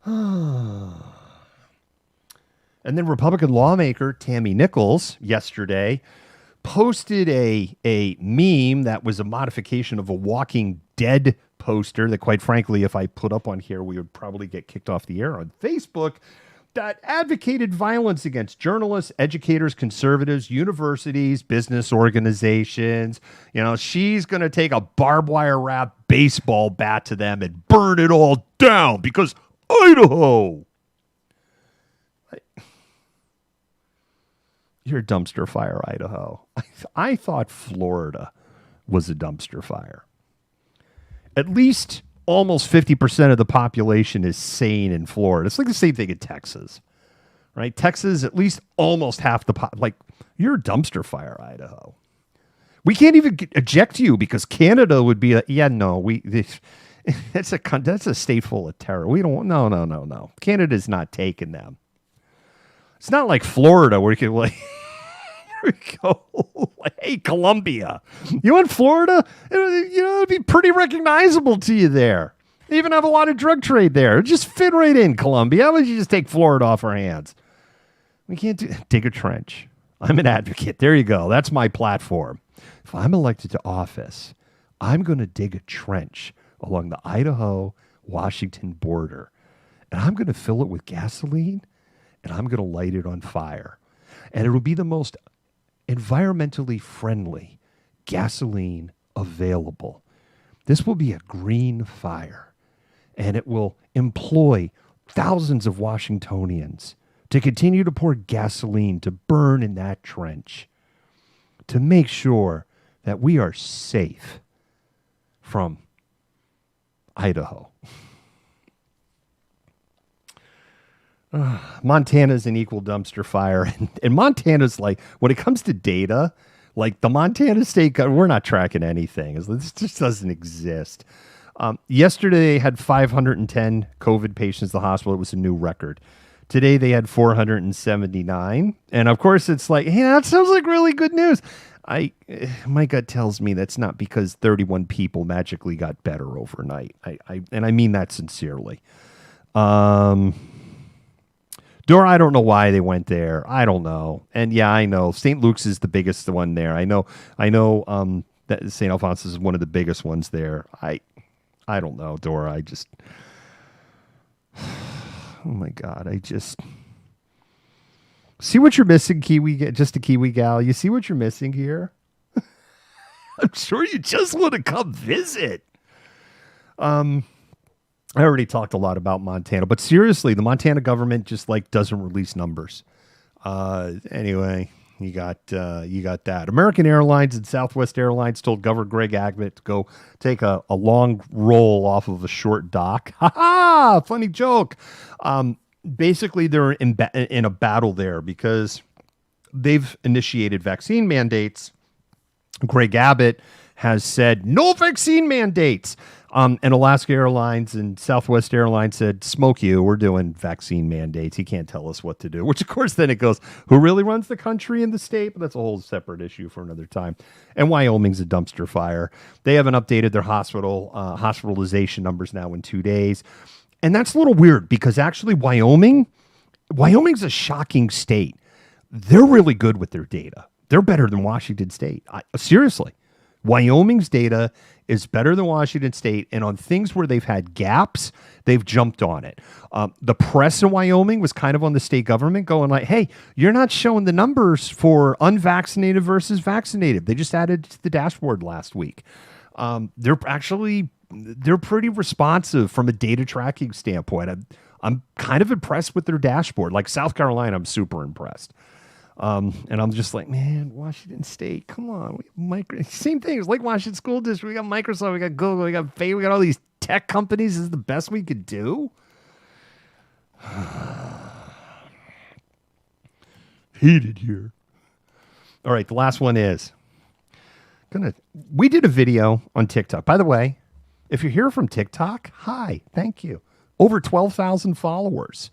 And then Republican lawmaker Tammy Nichols yesterday posted a meme that was a modification of a Walking Dead poster that, quite frankly, if I put up on here, we would probably get kicked off the air on Facebook, that advocated violence against journalists, educators, conservatives, universities, business organizations. You know, she's going to take a barbed wire wrapped baseball bat to them and burn it all down because Idaho. You're a dumpster fire, Idaho. I thought Florida was a dumpster fire. At least almost 50% of the population is sane in Florida. It's like the same thing in Texas, right? Texas, at least almost half the like, you're a dumpster fire, Idaho. We can't even eject you because Canada would be that's a state full of terror. We don't. No. Canada's not taking them. It's not like Florida where you can like. Here we go. Hey, Columbia. You want Florida? It'd be pretty recognizable to you there. They even have a lot of drug trade there. It'd just fit right in, Columbia. How about you just take Florida off our hands? We can't dig a trench. I'm an advocate. There you go. That's my platform. If I'm elected to office, I'm going to dig a trench along the Idaho-Washington border. And I'm going to fill it with gasoline, and I'm going to light it on fire. And it'll be the most environmentally friendly gasoline available. This will be a green fire, and it will employ thousands of Washingtonians to continue to pour gasoline to burn in that trench to make sure that we are safe from Idaho. Montana's an equal dumpster fire. And Montana's like, when it comes to data, like the Montana state, we're not tracking anything. This just doesn't exist. Yesterday, they had 510 COVID patients in the hospital. It was a new record. Today, they had 479. And of course, it's like, hey, that sounds like really good news. My gut tells me that's not because 31 people magically got better overnight. And I mean that sincerely. Dora, I don't know why they went there. I don't know. And yeah, I know St. Luke's is the biggest one there. I know that St. Alphonsus is one of the biggest ones there. I don't know, Dora. I just, oh my God, I just see what you're missing, Kiwi. Just a Kiwi gal. You see what you're missing here? I'm sure you just want to come visit. I already talked a lot about Montana, but seriously, the Montana government just like doesn't release numbers. Anyway, you got that. American Airlines and Southwest Airlines told Governor Greg Abbott to go take a long roll off of a short dock. Ha ha! Funny joke. Basically, they're in a battle there because they've initiated vaccine mandates. Greg Abbott has said no vaccine mandates. And Alaska Airlines and Southwest Airlines said, smoke you, we're doing vaccine mandates. He can't tell us what to do, which of course then it goes, who really runs the country and the state? But that's a whole separate issue for another time. And Wyoming's a dumpster fire. They haven't updated their hospitalization numbers now in 2 days. And that's a little weird because actually Wyoming's a shocking state. They're really good with their data. They're better than Washington State. Seriously. Wyoming's data is better than Washington State, and on things where they've had gaps, they've jumped on it. The press in Wyoming was kind of on the state government going like, hey, you're not showing the numbers for unvaccinated versus vaccinated. They just added to the dashboard last week. They're pretty responsive from a data tracking standpoint. I'm kind of impressed with their dashboard. Like South Carolina, I'm super impressed. And I'm just like, man, Washington State, come on. Same thing. It's like Washington School District. We got Microsoft, we got Google, we got Facebook, we got all these tech companies. This is the best we could do. Heated here. All right, the last one is we did a video on TikTok. By the way, If you're here from TikTok, hi, thank you. Over 12,000 followers.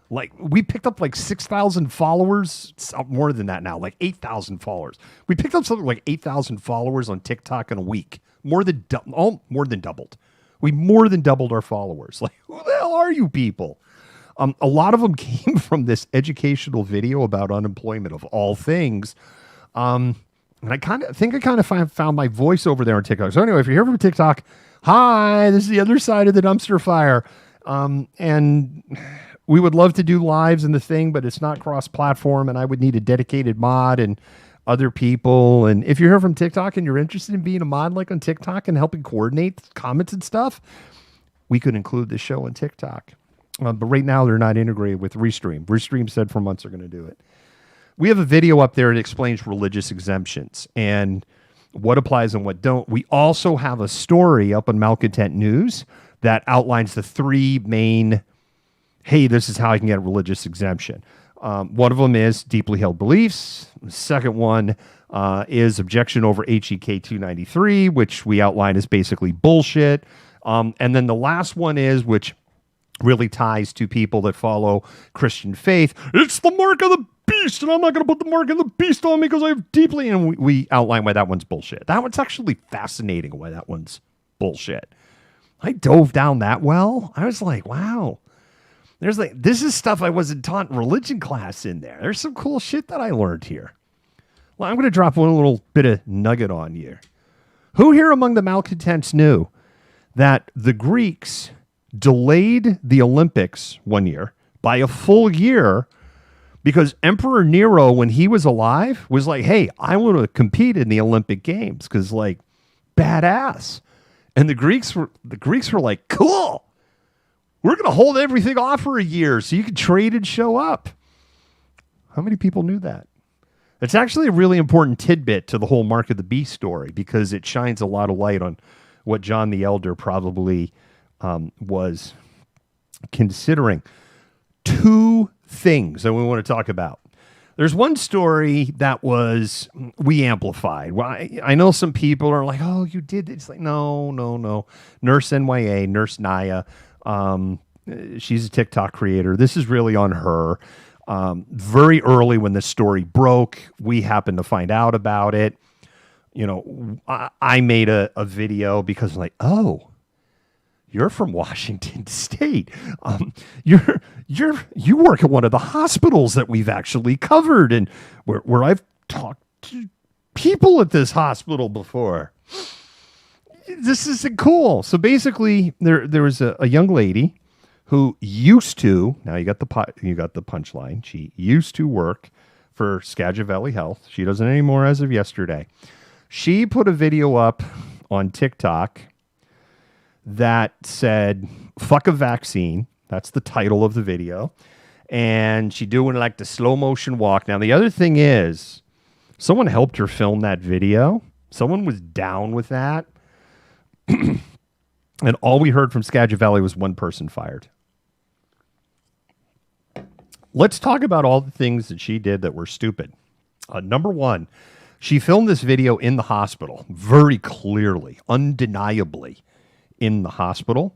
Like, we picked up like 6,000 followers, more than that now, like 8,000 followers. We picked up something like 8,000 followers on TikTok in a week. More than doubled. We more than doubled our followers. Like, who the hell are you people? A lot of them came from this educational video about unemployment of all things. And I kind of found my voice over there on TikTok. So anyway, if you're here from TikTok, hi, this is the other side of the dumpster fire. And we would love to do lives in the thing, but it's not cross-platform, and I would need a dedicated mod and other people. And if you're here from TikTok and you're interested in being a mod like on TikTok and helping coordinate comments and stuff, we could include the show on TikTok. But right now they're not integrated with Restream. Restream said for months they're going to do it. We have a video up there that explains religious exemptions and what applies and what don't. We also have a story up on Malcontent News that outlines the three main, hey, this is how I can get a religious exemption. One of them is deeply held beliefs. The second one is objection over HEK 293, which we outline as basically bullshit. And then the last one is, which really ties to people that follow Christian faith, it's the mark of the beast, and I'm not going to put the mark of the beast on me because I have deeply, and we outline why that one's bullshit. That one's actually fascinating why that one's bullshit. I dove down that well. I was like, wow. There's like, this is stuff I wasn't taught in religion class in there. There's some cool shit that I learned here. Well, I'm going to drop one little bit of nugget on you. Who here among the malcontents knew that the Greeks delayed the Olympics one year by a full year because Emperor Nero, when he was alive, was like, hey, I want to compete in the Olympic Games because, like, badass. And the Greeks were like, cool. We're going to hold everything off for a year so you can trade and show up. How many people knew that? It's actually a really important tidbit to the whole Mark of the Beast story because it shines a lot of light on what John the Elder probably was considering. Two things that we want to talk about. There's one story that we amplified. Well, I know some people are like, oh, you did. It's like, no. Nurse NYA, Nurse Naya. She's a TikTok creator. This is really on her. Very early when this story broke, we happened to find out about it. You know, I made a video because I'm like, oh, you're from Washington State. You work at one of the hospitals that we've actually covered and where I've talked to people at this hospital before. This isn't cool. So basically, there was a young lady who used to, now you got the punchline. She used to work for Skagit Valley Health. She doesn't anymore as of yesterday. She put a video up on TikTok that said, fuck a vaccine. That's the title of the video. And she doing like the slow motion walk. Now, the other thing is, someone helped her film that video. Someone was down with that. And all we heard from Skagit Valley was one person fired. Let's talk about all the things that she did that were stupid. Number one, she filmed this video in the hospital, very clearly, undeniably in the hospital.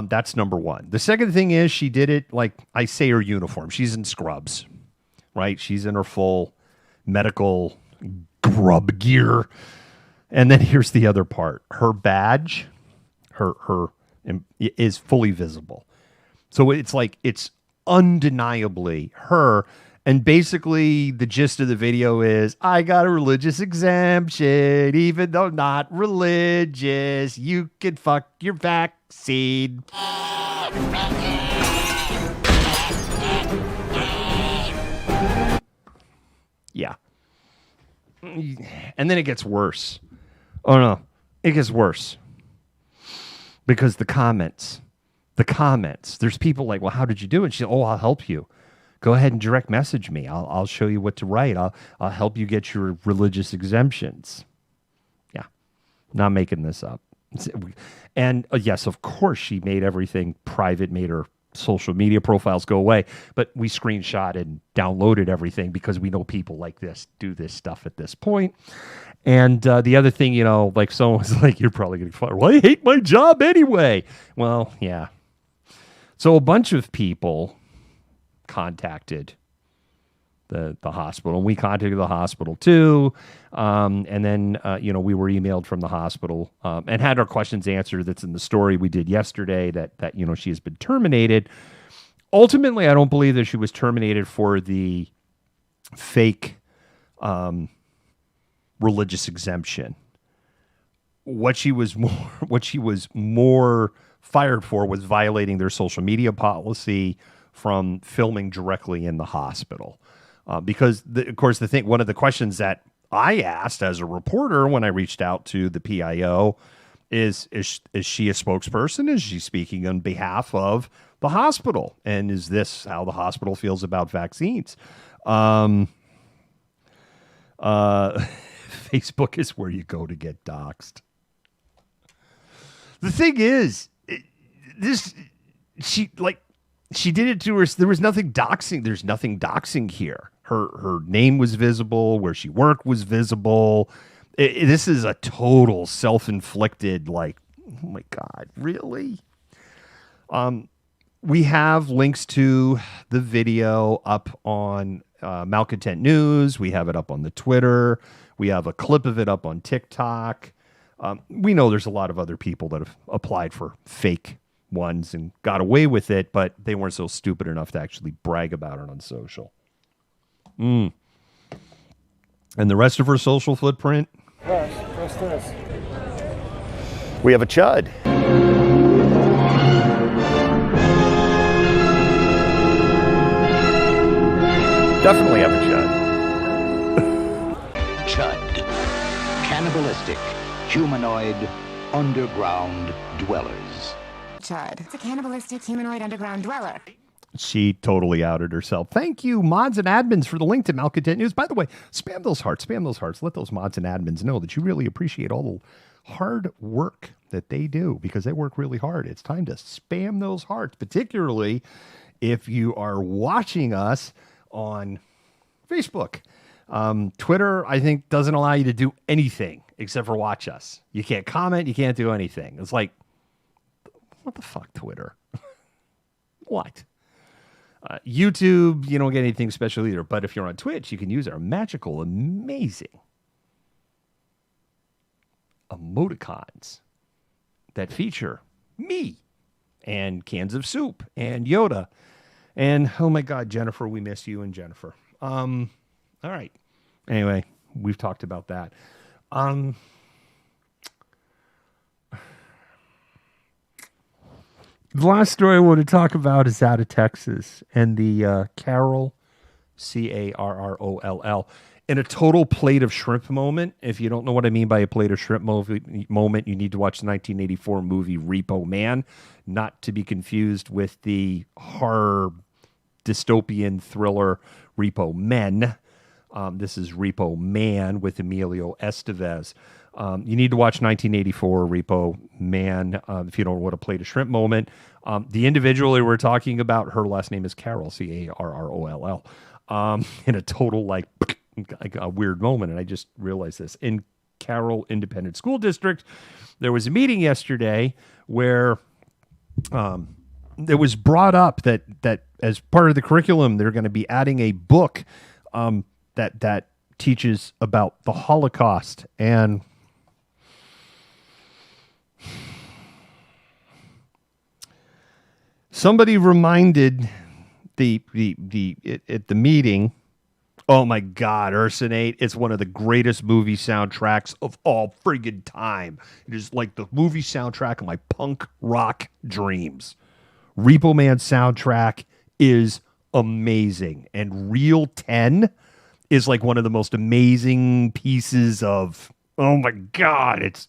That's number one. The second thing is she did it like I say her uniform. She's in scrubs, right? She's in her full medical grub gear. And then here's the other part. Her badge, her is fully visible. So it's like, it's undeniably her. And basically the gist of the video is, I got a religious exemption, even though not religious. You can fuck your vaccine. Yeah. And then it gets worse. Oh no, it gets worse. Because the comments, there's people like, well, how did you do it? She's, oh, I'll help you. Go ahead and direct message me. I'll show you what to write. I'll help you get your religious exemptions. Yeah, not making this up. And yes, of course, she made everything private, made her social media profiles go away. But we screenshotted and downloaded everything because we know people like this do this stuff at this point. And the other thing, you know, like someone's like, you're probably getting fired. Well, I hate my job anyway. Well, yeah. So a bunch of people contacted the hospital, and we contacted the hospital too. And then, you know, we were emailed from the hospital and had our questions answered. That's in the story we did yesterday that, you know, she has been terminated. Ultimately, I don't believe that she was terminated for the fake religious exemption. What she was more fired for was violating their social media policy from filming directly in the hospital. Because one of the questions that I asked as a reporter when I reached out to the PIO is she a spokesperson? Is she speaking on behalf of the hospital? And is this how the hospital feels about vaccines? Facebook is where you go to get doxxed. The thing is, she did it to her. There was nothing doxing. There's nothing doxing here. Her name was visible. Where she worked was visible. This is a total self-inflicted, like, oh my God, really? We have links to the video up on Malcontent News. We have it up on the Twitter. We have a clip of it up on TikTok. We know there's a lot of other people that have applied for fake ones and got away with it, but they weren't so stupid enough to actually brag about it on social. And the rest of her social footprint? What's this? We have a chud. Definitely have a chud. Chud. Cannibalistic, humanoid, underground dwellers. Chud. It's a cannibalistic humanoid underground dweller. She totally outed herself. Thank you, mods and admins, for the link to Malcontent News. By the way, spam those hearts. Let those mods and admins know that you really appreciate all the hard work that they do, because they work really hard. It's time to spam those hearts, particularly if you are watching us on Facebook. Twitter, I think, doesn't allow you to do anything except for watch us. You can't comment. You can't do anything. It's like, what the fuck, Twitter? What? YouTube, you don't get anything special either. But if you're on Twitch, you can use our magical, amazing emoticons that feature me and cans of soup and Yoda. And, oh my God, Jennifer, we miss you and Jennifer. All right. Anyway, we've talked about that. The last story I want to talk about is out of Texas and the Carroll, Carroll, in a total plate of shrimp moment. If you don't know what I mean by a plate of shrimp moment, you need to watch the 1984 movie Repo Man, not to be confused with the horror dystopian thriller Repo Men. This is Repo Man with Emilio Estevez. You need to watch 1984 Repo Man if you don't know what a plate of shrimp moment. The individual we're talking about, her last name is Carroll, Carroll, in a total like a weird moment. And I just realized this. In Carroll Independent School District, there was a meeting yesterday where it was brought up that as part of the curriculum, they're going to be adding a book that teaches about the Holocaust. And somebody reminded at the meeting, oh my God, Ursinate, it's one of the greatest movie soundtracks of all friggin' time. It is like the movie soundtrack of my punk rock dreams. Repo Man soundtrack is amazing. And Reel 10 is like one of the most amazing pieces of, oh my God, it's...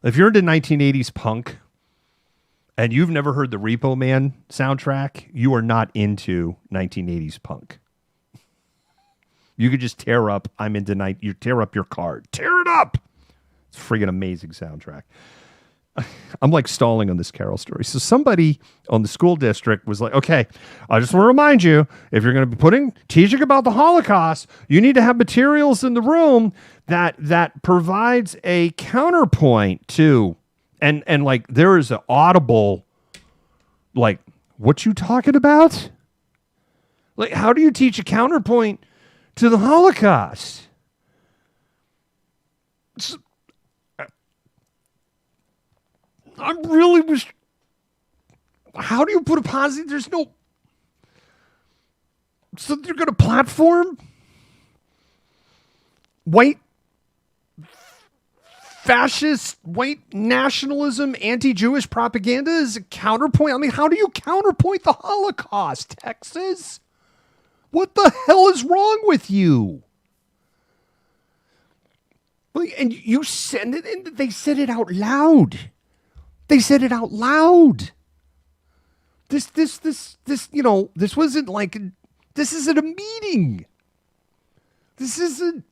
If you're into 1980s punk and you've never heard the Repo Man soundtrack, you are not into 1980s punk. You could just tear up, you tear up your car. Tear it up! It's a friggin' amazing soundtrack. I'm like stalling on this Carol story. So somebody on the school district was like, okay, I just want to remind you, if you're going to be teaching about the Holocaust, you need to have materials in the room that provides a counterpoint to, and like there is an audible, like, what you talking about? Like, how do you teach a counterpoint to the Holocaust? I really was. How do you put a positive? There's no. So they're going to platform white fascist, white nationalism, anti-Jewish propaganda as a counterpoint. I mean, how do you counterpoint the Holocaust, Texas? What the hell is wrong with you? And you send it in. They said it out loud. They said it out loud. This, this wasn't like, this isn't a meeting. This isn't,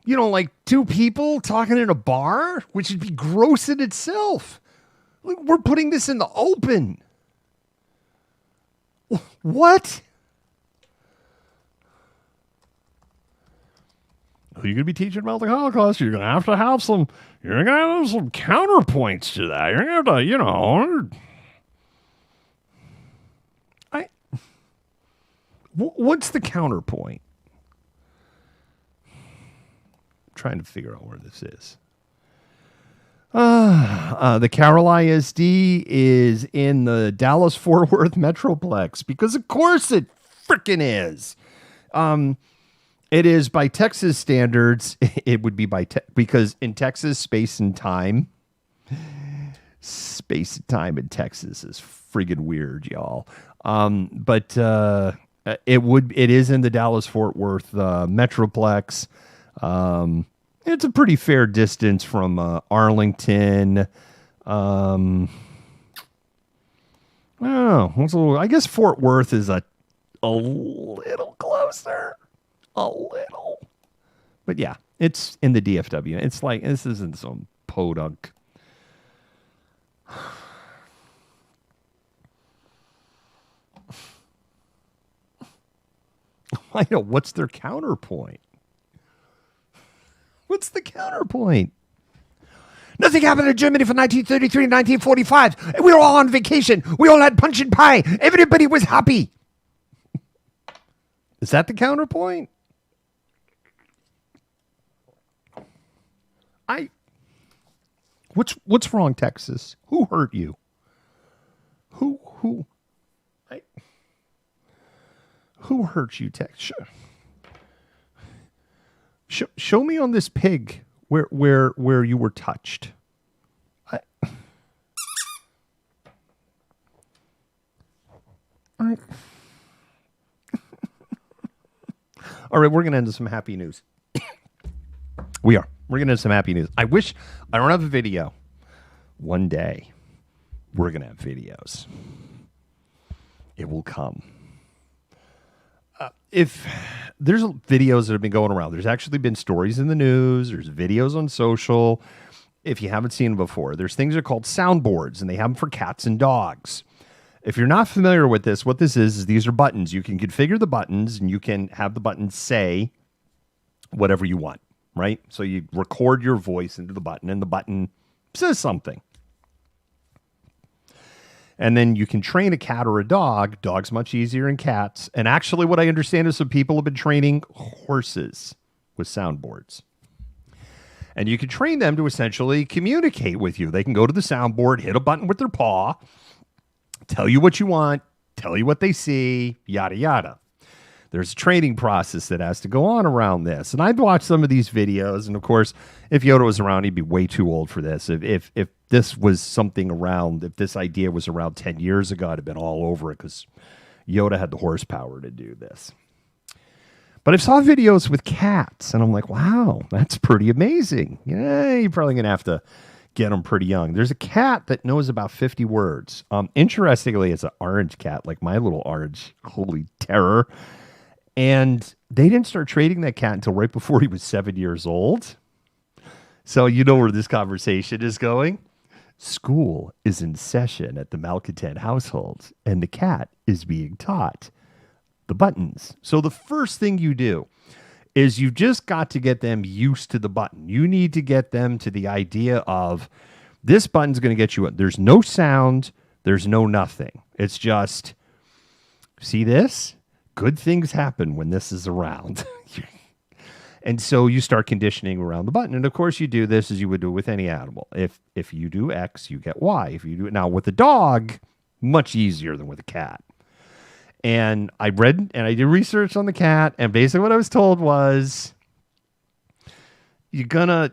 like two people talking in a bar, which would be gross in itself. Like, we're putting this in the open. What? You're going to be teaching about the Holocaust. You're going to have some counterpoints to that. You're going to have to, what's the counterpoint? I'm trying to figure out where this is. The Carroll ISD is in the Dallas-Fort Worth Metroplex because, of course, it frickin' is. It is by Texas standards. It would be because in Texas, space and time in Texas is friggin' weird, y'all. But it is in the Dallas-Fort Worth Metroplex. It's a pretty fair distance from Arlington. I don't know. I guess Fort Worth is a little closer. A little. But yeah, it's in the DFW. It's like, this isn't some podunk. I know. What's their counterpoint? What's the counterpoint? Nothing happened in Germany from 1933 to 1945. We were all on vacation. We all had punch and pie. Everybody was happy. Is that the counterpoint? What's wrong, Texas? Who hurt you? Who hurt you, Texas? Show me on this pig where you were touched. All right, we're going to end with some happy news. We are. We're going to have some happy news. I wish I don't have a video. One day, we're going to have videos. It will come. If there's videos that have been going around, there's actually been stories in the news. There's videos on social. If you haven't seen them before, there's things that are called soundboards, and they have them for cats and dogs. If you're not familiar with this, what this is these are buttons. You can configure the buttons, and you can have the buttons say whatever you want, right? So you record your voice into the button, and the button says something. And then you can train a cat or a dog. Dogs much easier than cats. And actually what I understand is some people have been training horses with soundboards. And you can train them to essentially communicate with you. They can go to the soundboard, hit a button with their paw, tell you what you want, tell you what they see, yada, yada. There's a training process that has to go on around this. And I'd watch some of these videos. And of course, if Yoda was around, he'd be way too old for this. If this was something around, if this idea was around 10 years ago, I'd have been all over it because Yoda had the horsepower to do this. But I saw videos with cats, and I'm like, wow, that's pretty amazing. Yeah, you're probably going to have to get them pretty young. There's a cat that knows about 50 words. Interestingly, it's an orange cat, like my little orange holy terror. And they didn't start training that cat until right before he was 7 years old. So you know where this conversation is going. School is in session at the Malcontent household, and the cat is being taught the buttons. So the first thing you do is you just got to get them used to the button. You need to get them to the idea of this button's going to get you. There's no sound. There's no nothing. It's just, see this? Good things happen when this is around. And so you start conditioning around the button. And of course you do this as you would do with any animal. If you do X, you get Y. If you do it now with a dog, much easier than with a cat. And I read and I did research on the cat, and basically what I was told was you might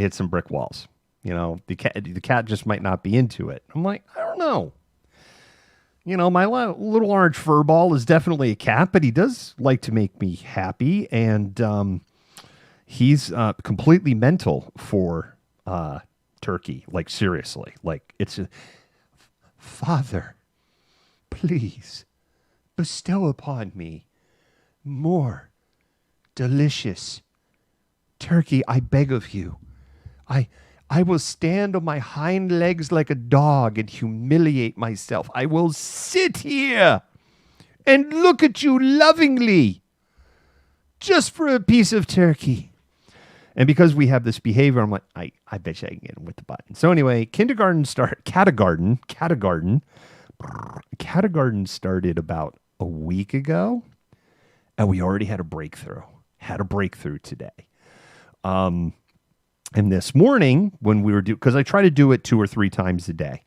hit some brick walls. The cat just might not be into it. I'm like, I don't know. My little orange fur ball is definitely a cat, but he does like to make me happy. And he's completely mental for turkey. Like, seriously. Like, it's Father, please bestow upon me more delicious turkey, I beg of you. I will stand on my hind legs like a dog and humiliate myself. I will sit here and look at you lovingly just for a piece of turkey. And because we have this behavior, I'm like, I bet you I can get him with the button. So anyway, Catgarden started about a week ago, and we already had a breakthrough. Today. And this morning, when we were because I try to do it 2 or 3 times a day.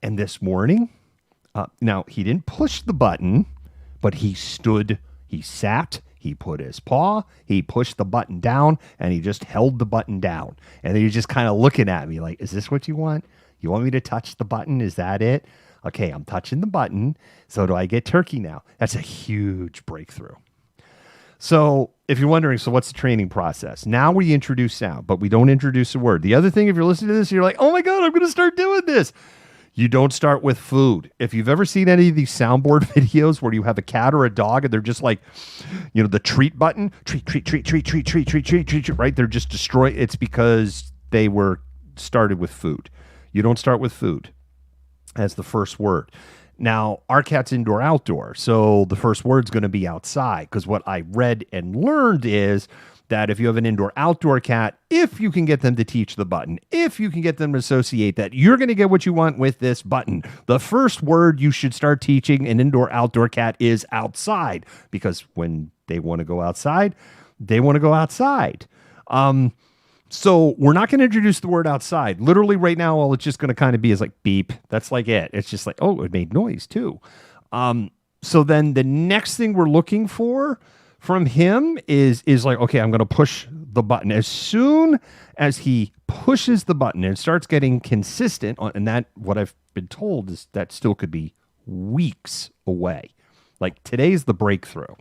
And this morning, now he didn't push the button, but he sat, he put his paw, he pushed the button down, and he just held the button down. And then he's just kind of looking at me like, is this what you want? You want me to touch the button? Is that it? Okay, I'm touching the button. So do I get turkey now? That's a huge breakthrough. So if you're wondering, so what's the training process? Now we introduce sound, but we don't introduce a word. The other thing, if you're listening to this, you're like, oh my God, I'm going to start doing this. You don't start with food. If you've ever seen any of these soundboard videos where you have a cat or a dog and they're just like, the treat button, treat, right? They're just destroyed. It's because they were started with food. You don't start with food as the first word. Now, our cat's indoor-outdoor, so the first word's going to be outside, because what I read and learned is that if you have an indoor-outdoor cat, if you can get them to teach the button, if you can get them to associate that, you're going to get what you want with this button. The first word you should start teaching an indoor-outdoor cat is outside, because when they want to go outside, they want to go outside. So we're not going to introduce the word outside. Literally right now, all it's just going to kind of be is like beep. That's like it. It's just like, oh, it made noise too. So then the next thing we're looking for from him is like, okay, I'm going to push the button. As soon as he pushes the button and starts getting consistent, and that what I've been told is that still could be weeks away. Like today's the breakthrough,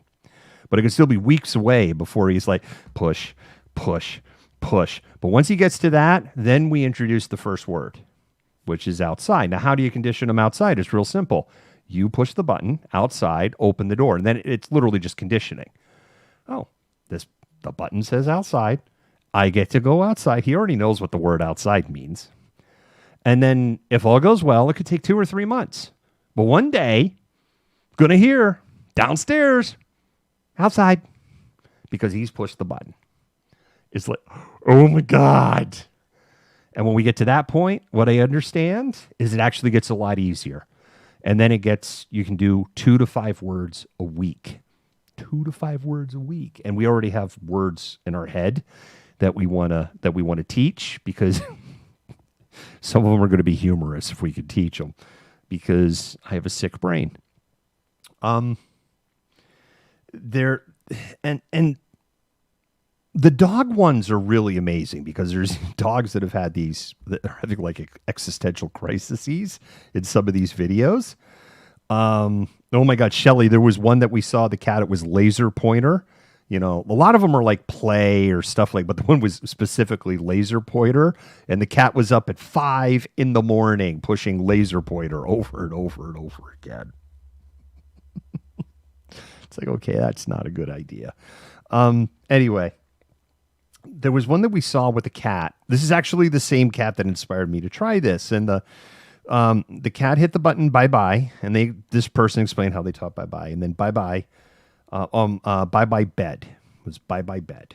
but it could still be weeks away before he's like push. But once he gets to that, then we introduce the first word, which is outside. Now, how do you condition him outside? It's real simple. You push the button outside, open the door, and then it's literally just conditioning. Oh, the button says outside. I get to go outside. He already knows what the word outside means. And then if all goes well, it could take 2 or 3 months. But one day, going to hear downstairs, outside, because he's pushed the button. It's like, oh my God. And when we get to that point, what I understand is it actually gets a lot easier. And then you can do 2 to 5 words a week. 2 to 5 words a week. And we already have words in our head that we want to teach, because some of them are going to be humorous if we could teach them, because I have a sick brain. The dog ones are really amazing, because there's dogs that have had these that are having like existential crises in some of these videos. Oh my God, Shelly, there was one that we saw, the cat, it was laser pointer. A lot of them are like play or stuff like, but the one was specifically laser pointer, and the cat was up at 5 a.m. pushing laser pointer over and over and over again. It's like, okay, that's not a good idea. Anyway, there was one that we saw with the cat. This is actually the same cat that inspired me to try this. And the cat hit the button bye-bye, and this person explained how they taught bye-bye, and then bye-bye bed. It was bye-bye bed.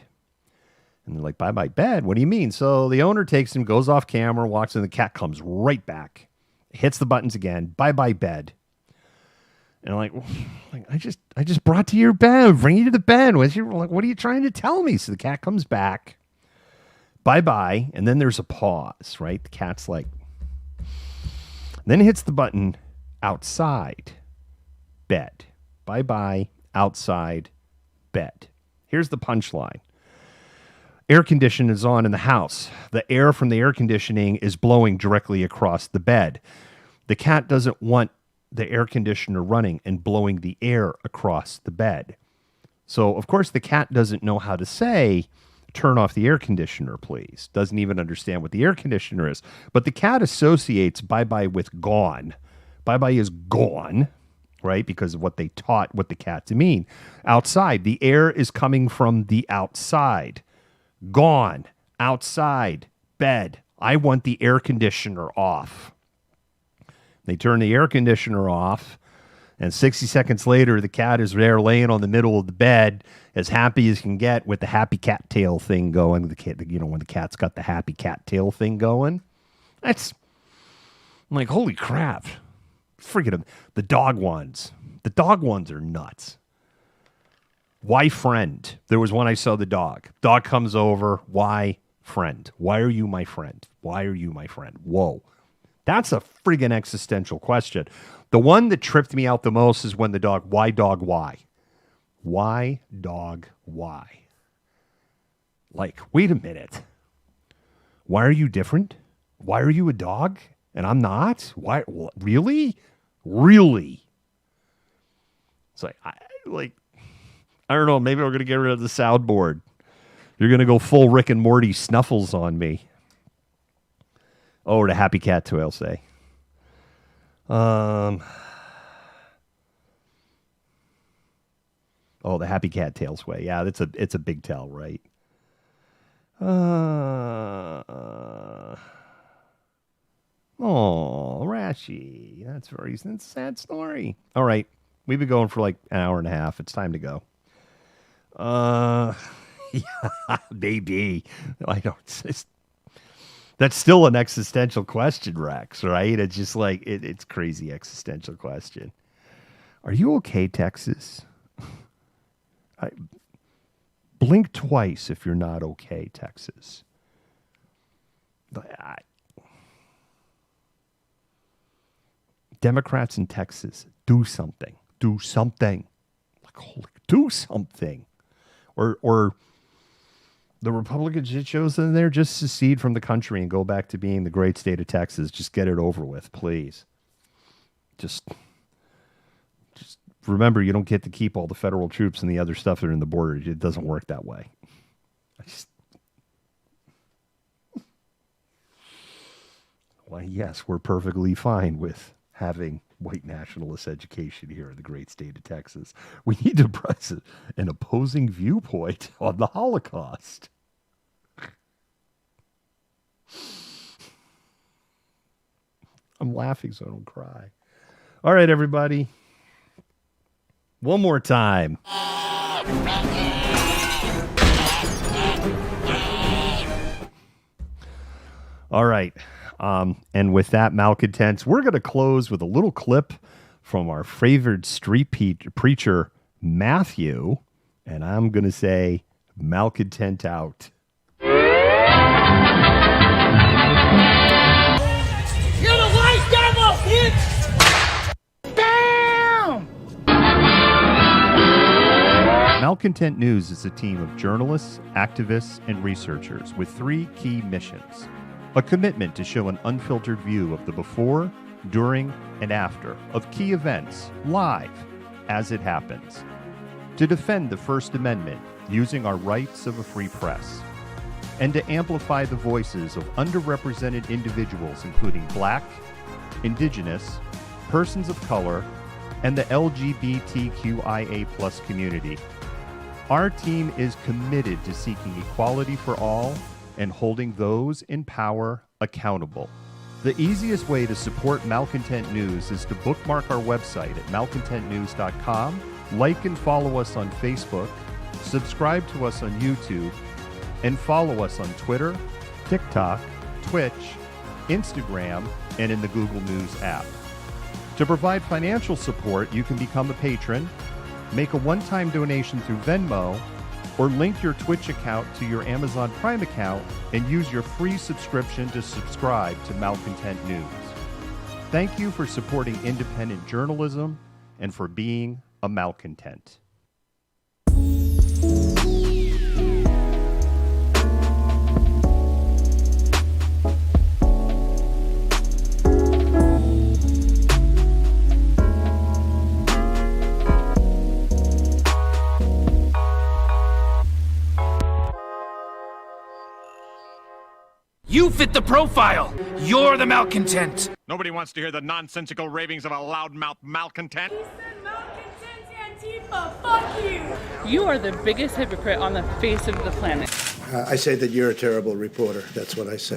And they're like, bye-bye bed? What do you mean? So the owner takes him, goes off camera, walks in, the cat comes right back, hits the buttons again, bye-bye bed. And I'm like, I just brought to your bed, bring you to the bed. What are you trying to tell me? So the cat comes back, bye-bye, and then there's a pause, right? The cat's like, then hits the button outside bed. Bye-bye, outside bed. Here's the punchline. Air conditioning is on in the house. The air from the air conditioning is blowing directly across the bed. The cat doesn't want the air conditioner running and blowing the air across the bed. So, of course, the cat doesn't know how to say, turn off the air conditioner, please. Doesn't even understand what the air conditioner is. But the cat associates bye-bye with gone. Bye-bye is gone, right? Because of what they taught what the cat to mean. Outside, the air is coming from the outside. Gone, outside, bed. I want the air conditioner off. They turn the air conditioner off, and 60 seconds later, the cat is there laying on the middle of the bed, as happy as can get, with the happy cat tail thing going. The cat, when the cat's got the happy cat tail thing going, I'm like, holy crap! Freaking the dog ones. The dog ones are nuts. Why friend? There was one I saw the dog. Dog comes over. Why friend? Why are you my friend? Why are you my friend? Whoa. That's a friggin' existential question. The one that tripped me out the most is when the dog, why dog, why? Why dog, why? Like, wait a minute. Why are you different? Why are you a dog and I'm not? Why? Really? Really? It's like, I don't know. Maybe we're going to get rid of the soundboard. You're going to go full Rick and Morty Snuffles on me. Oh, the happy cat tail say. Oh, the happy cat tails way. Yeah, it's a big tell, right? Oh, Rashi. That's a sad story. All right. We've been going for like an hour and a half. It's time to go. Yeah, maybe. I don't. That's still an existential question, Rex, right? It's just like, it's crazy existential question. Are you okay, Texas? Blink twice if you're not okay, Texas. Democrats in Texas, do something. Do something. Like, holy, do something. Or the Republicans that chose in there, just secede from the country and go back to being the great state of Texas. Just get it over with, please. Just remember, you don't get to keep all the federal troops and the other stuff that are in the border. It doesn't work that way. Well, yes, we're perfectly fine with having white nationalist education here in the great state of Texas. We need to press an opposing viewpoint on the Holocaust. I'm laughing so I don't cry. All right, everybody. One more time. All right. And with that, malcontents, we're going to close with a little clip from our favorite street preacher, Matthew. And I'm going to say, malcontent out. You're the white devil, bitch! Damn! Malcontent News is a team of journalists, activists, and researchers with 3 key missions. A commitment to show an unfiltered view of the before, during, and after of key events live as it happens. To defend the First Amendment using our rights of a free press. And to amplify the voices of underrepresented individuals including Black, Indigenous, persons of color, and the LGBTQIA+ community. Our team is committed to seeking equality for all and holding those in power accountable. The easiest way to support Malcontent News is to bookmark our website at malcontentnews.com, like and follow us on Facebook, subscribe to us on YouTube, and follow us on Twitter, TikTok, Twitch, Instagram, and in the Google News app. To provide financial support, you can become a patron, make a one-time donation through Venmo, or link your Twitch account to your Amazon Prime account and use your free subscription to subscribe to Malcontent News. Thank you for supporting independent journalism and for being a malcontent. You fit the profile. You're the malcontent. Nobody wants to hear the nonsensical ravings of a loudmouth malcontent. He said malcontent Antifa. Fuck you. You are the biggest hypocrite on the face of the planet. I say that you're a terrible reporter. That's what I say.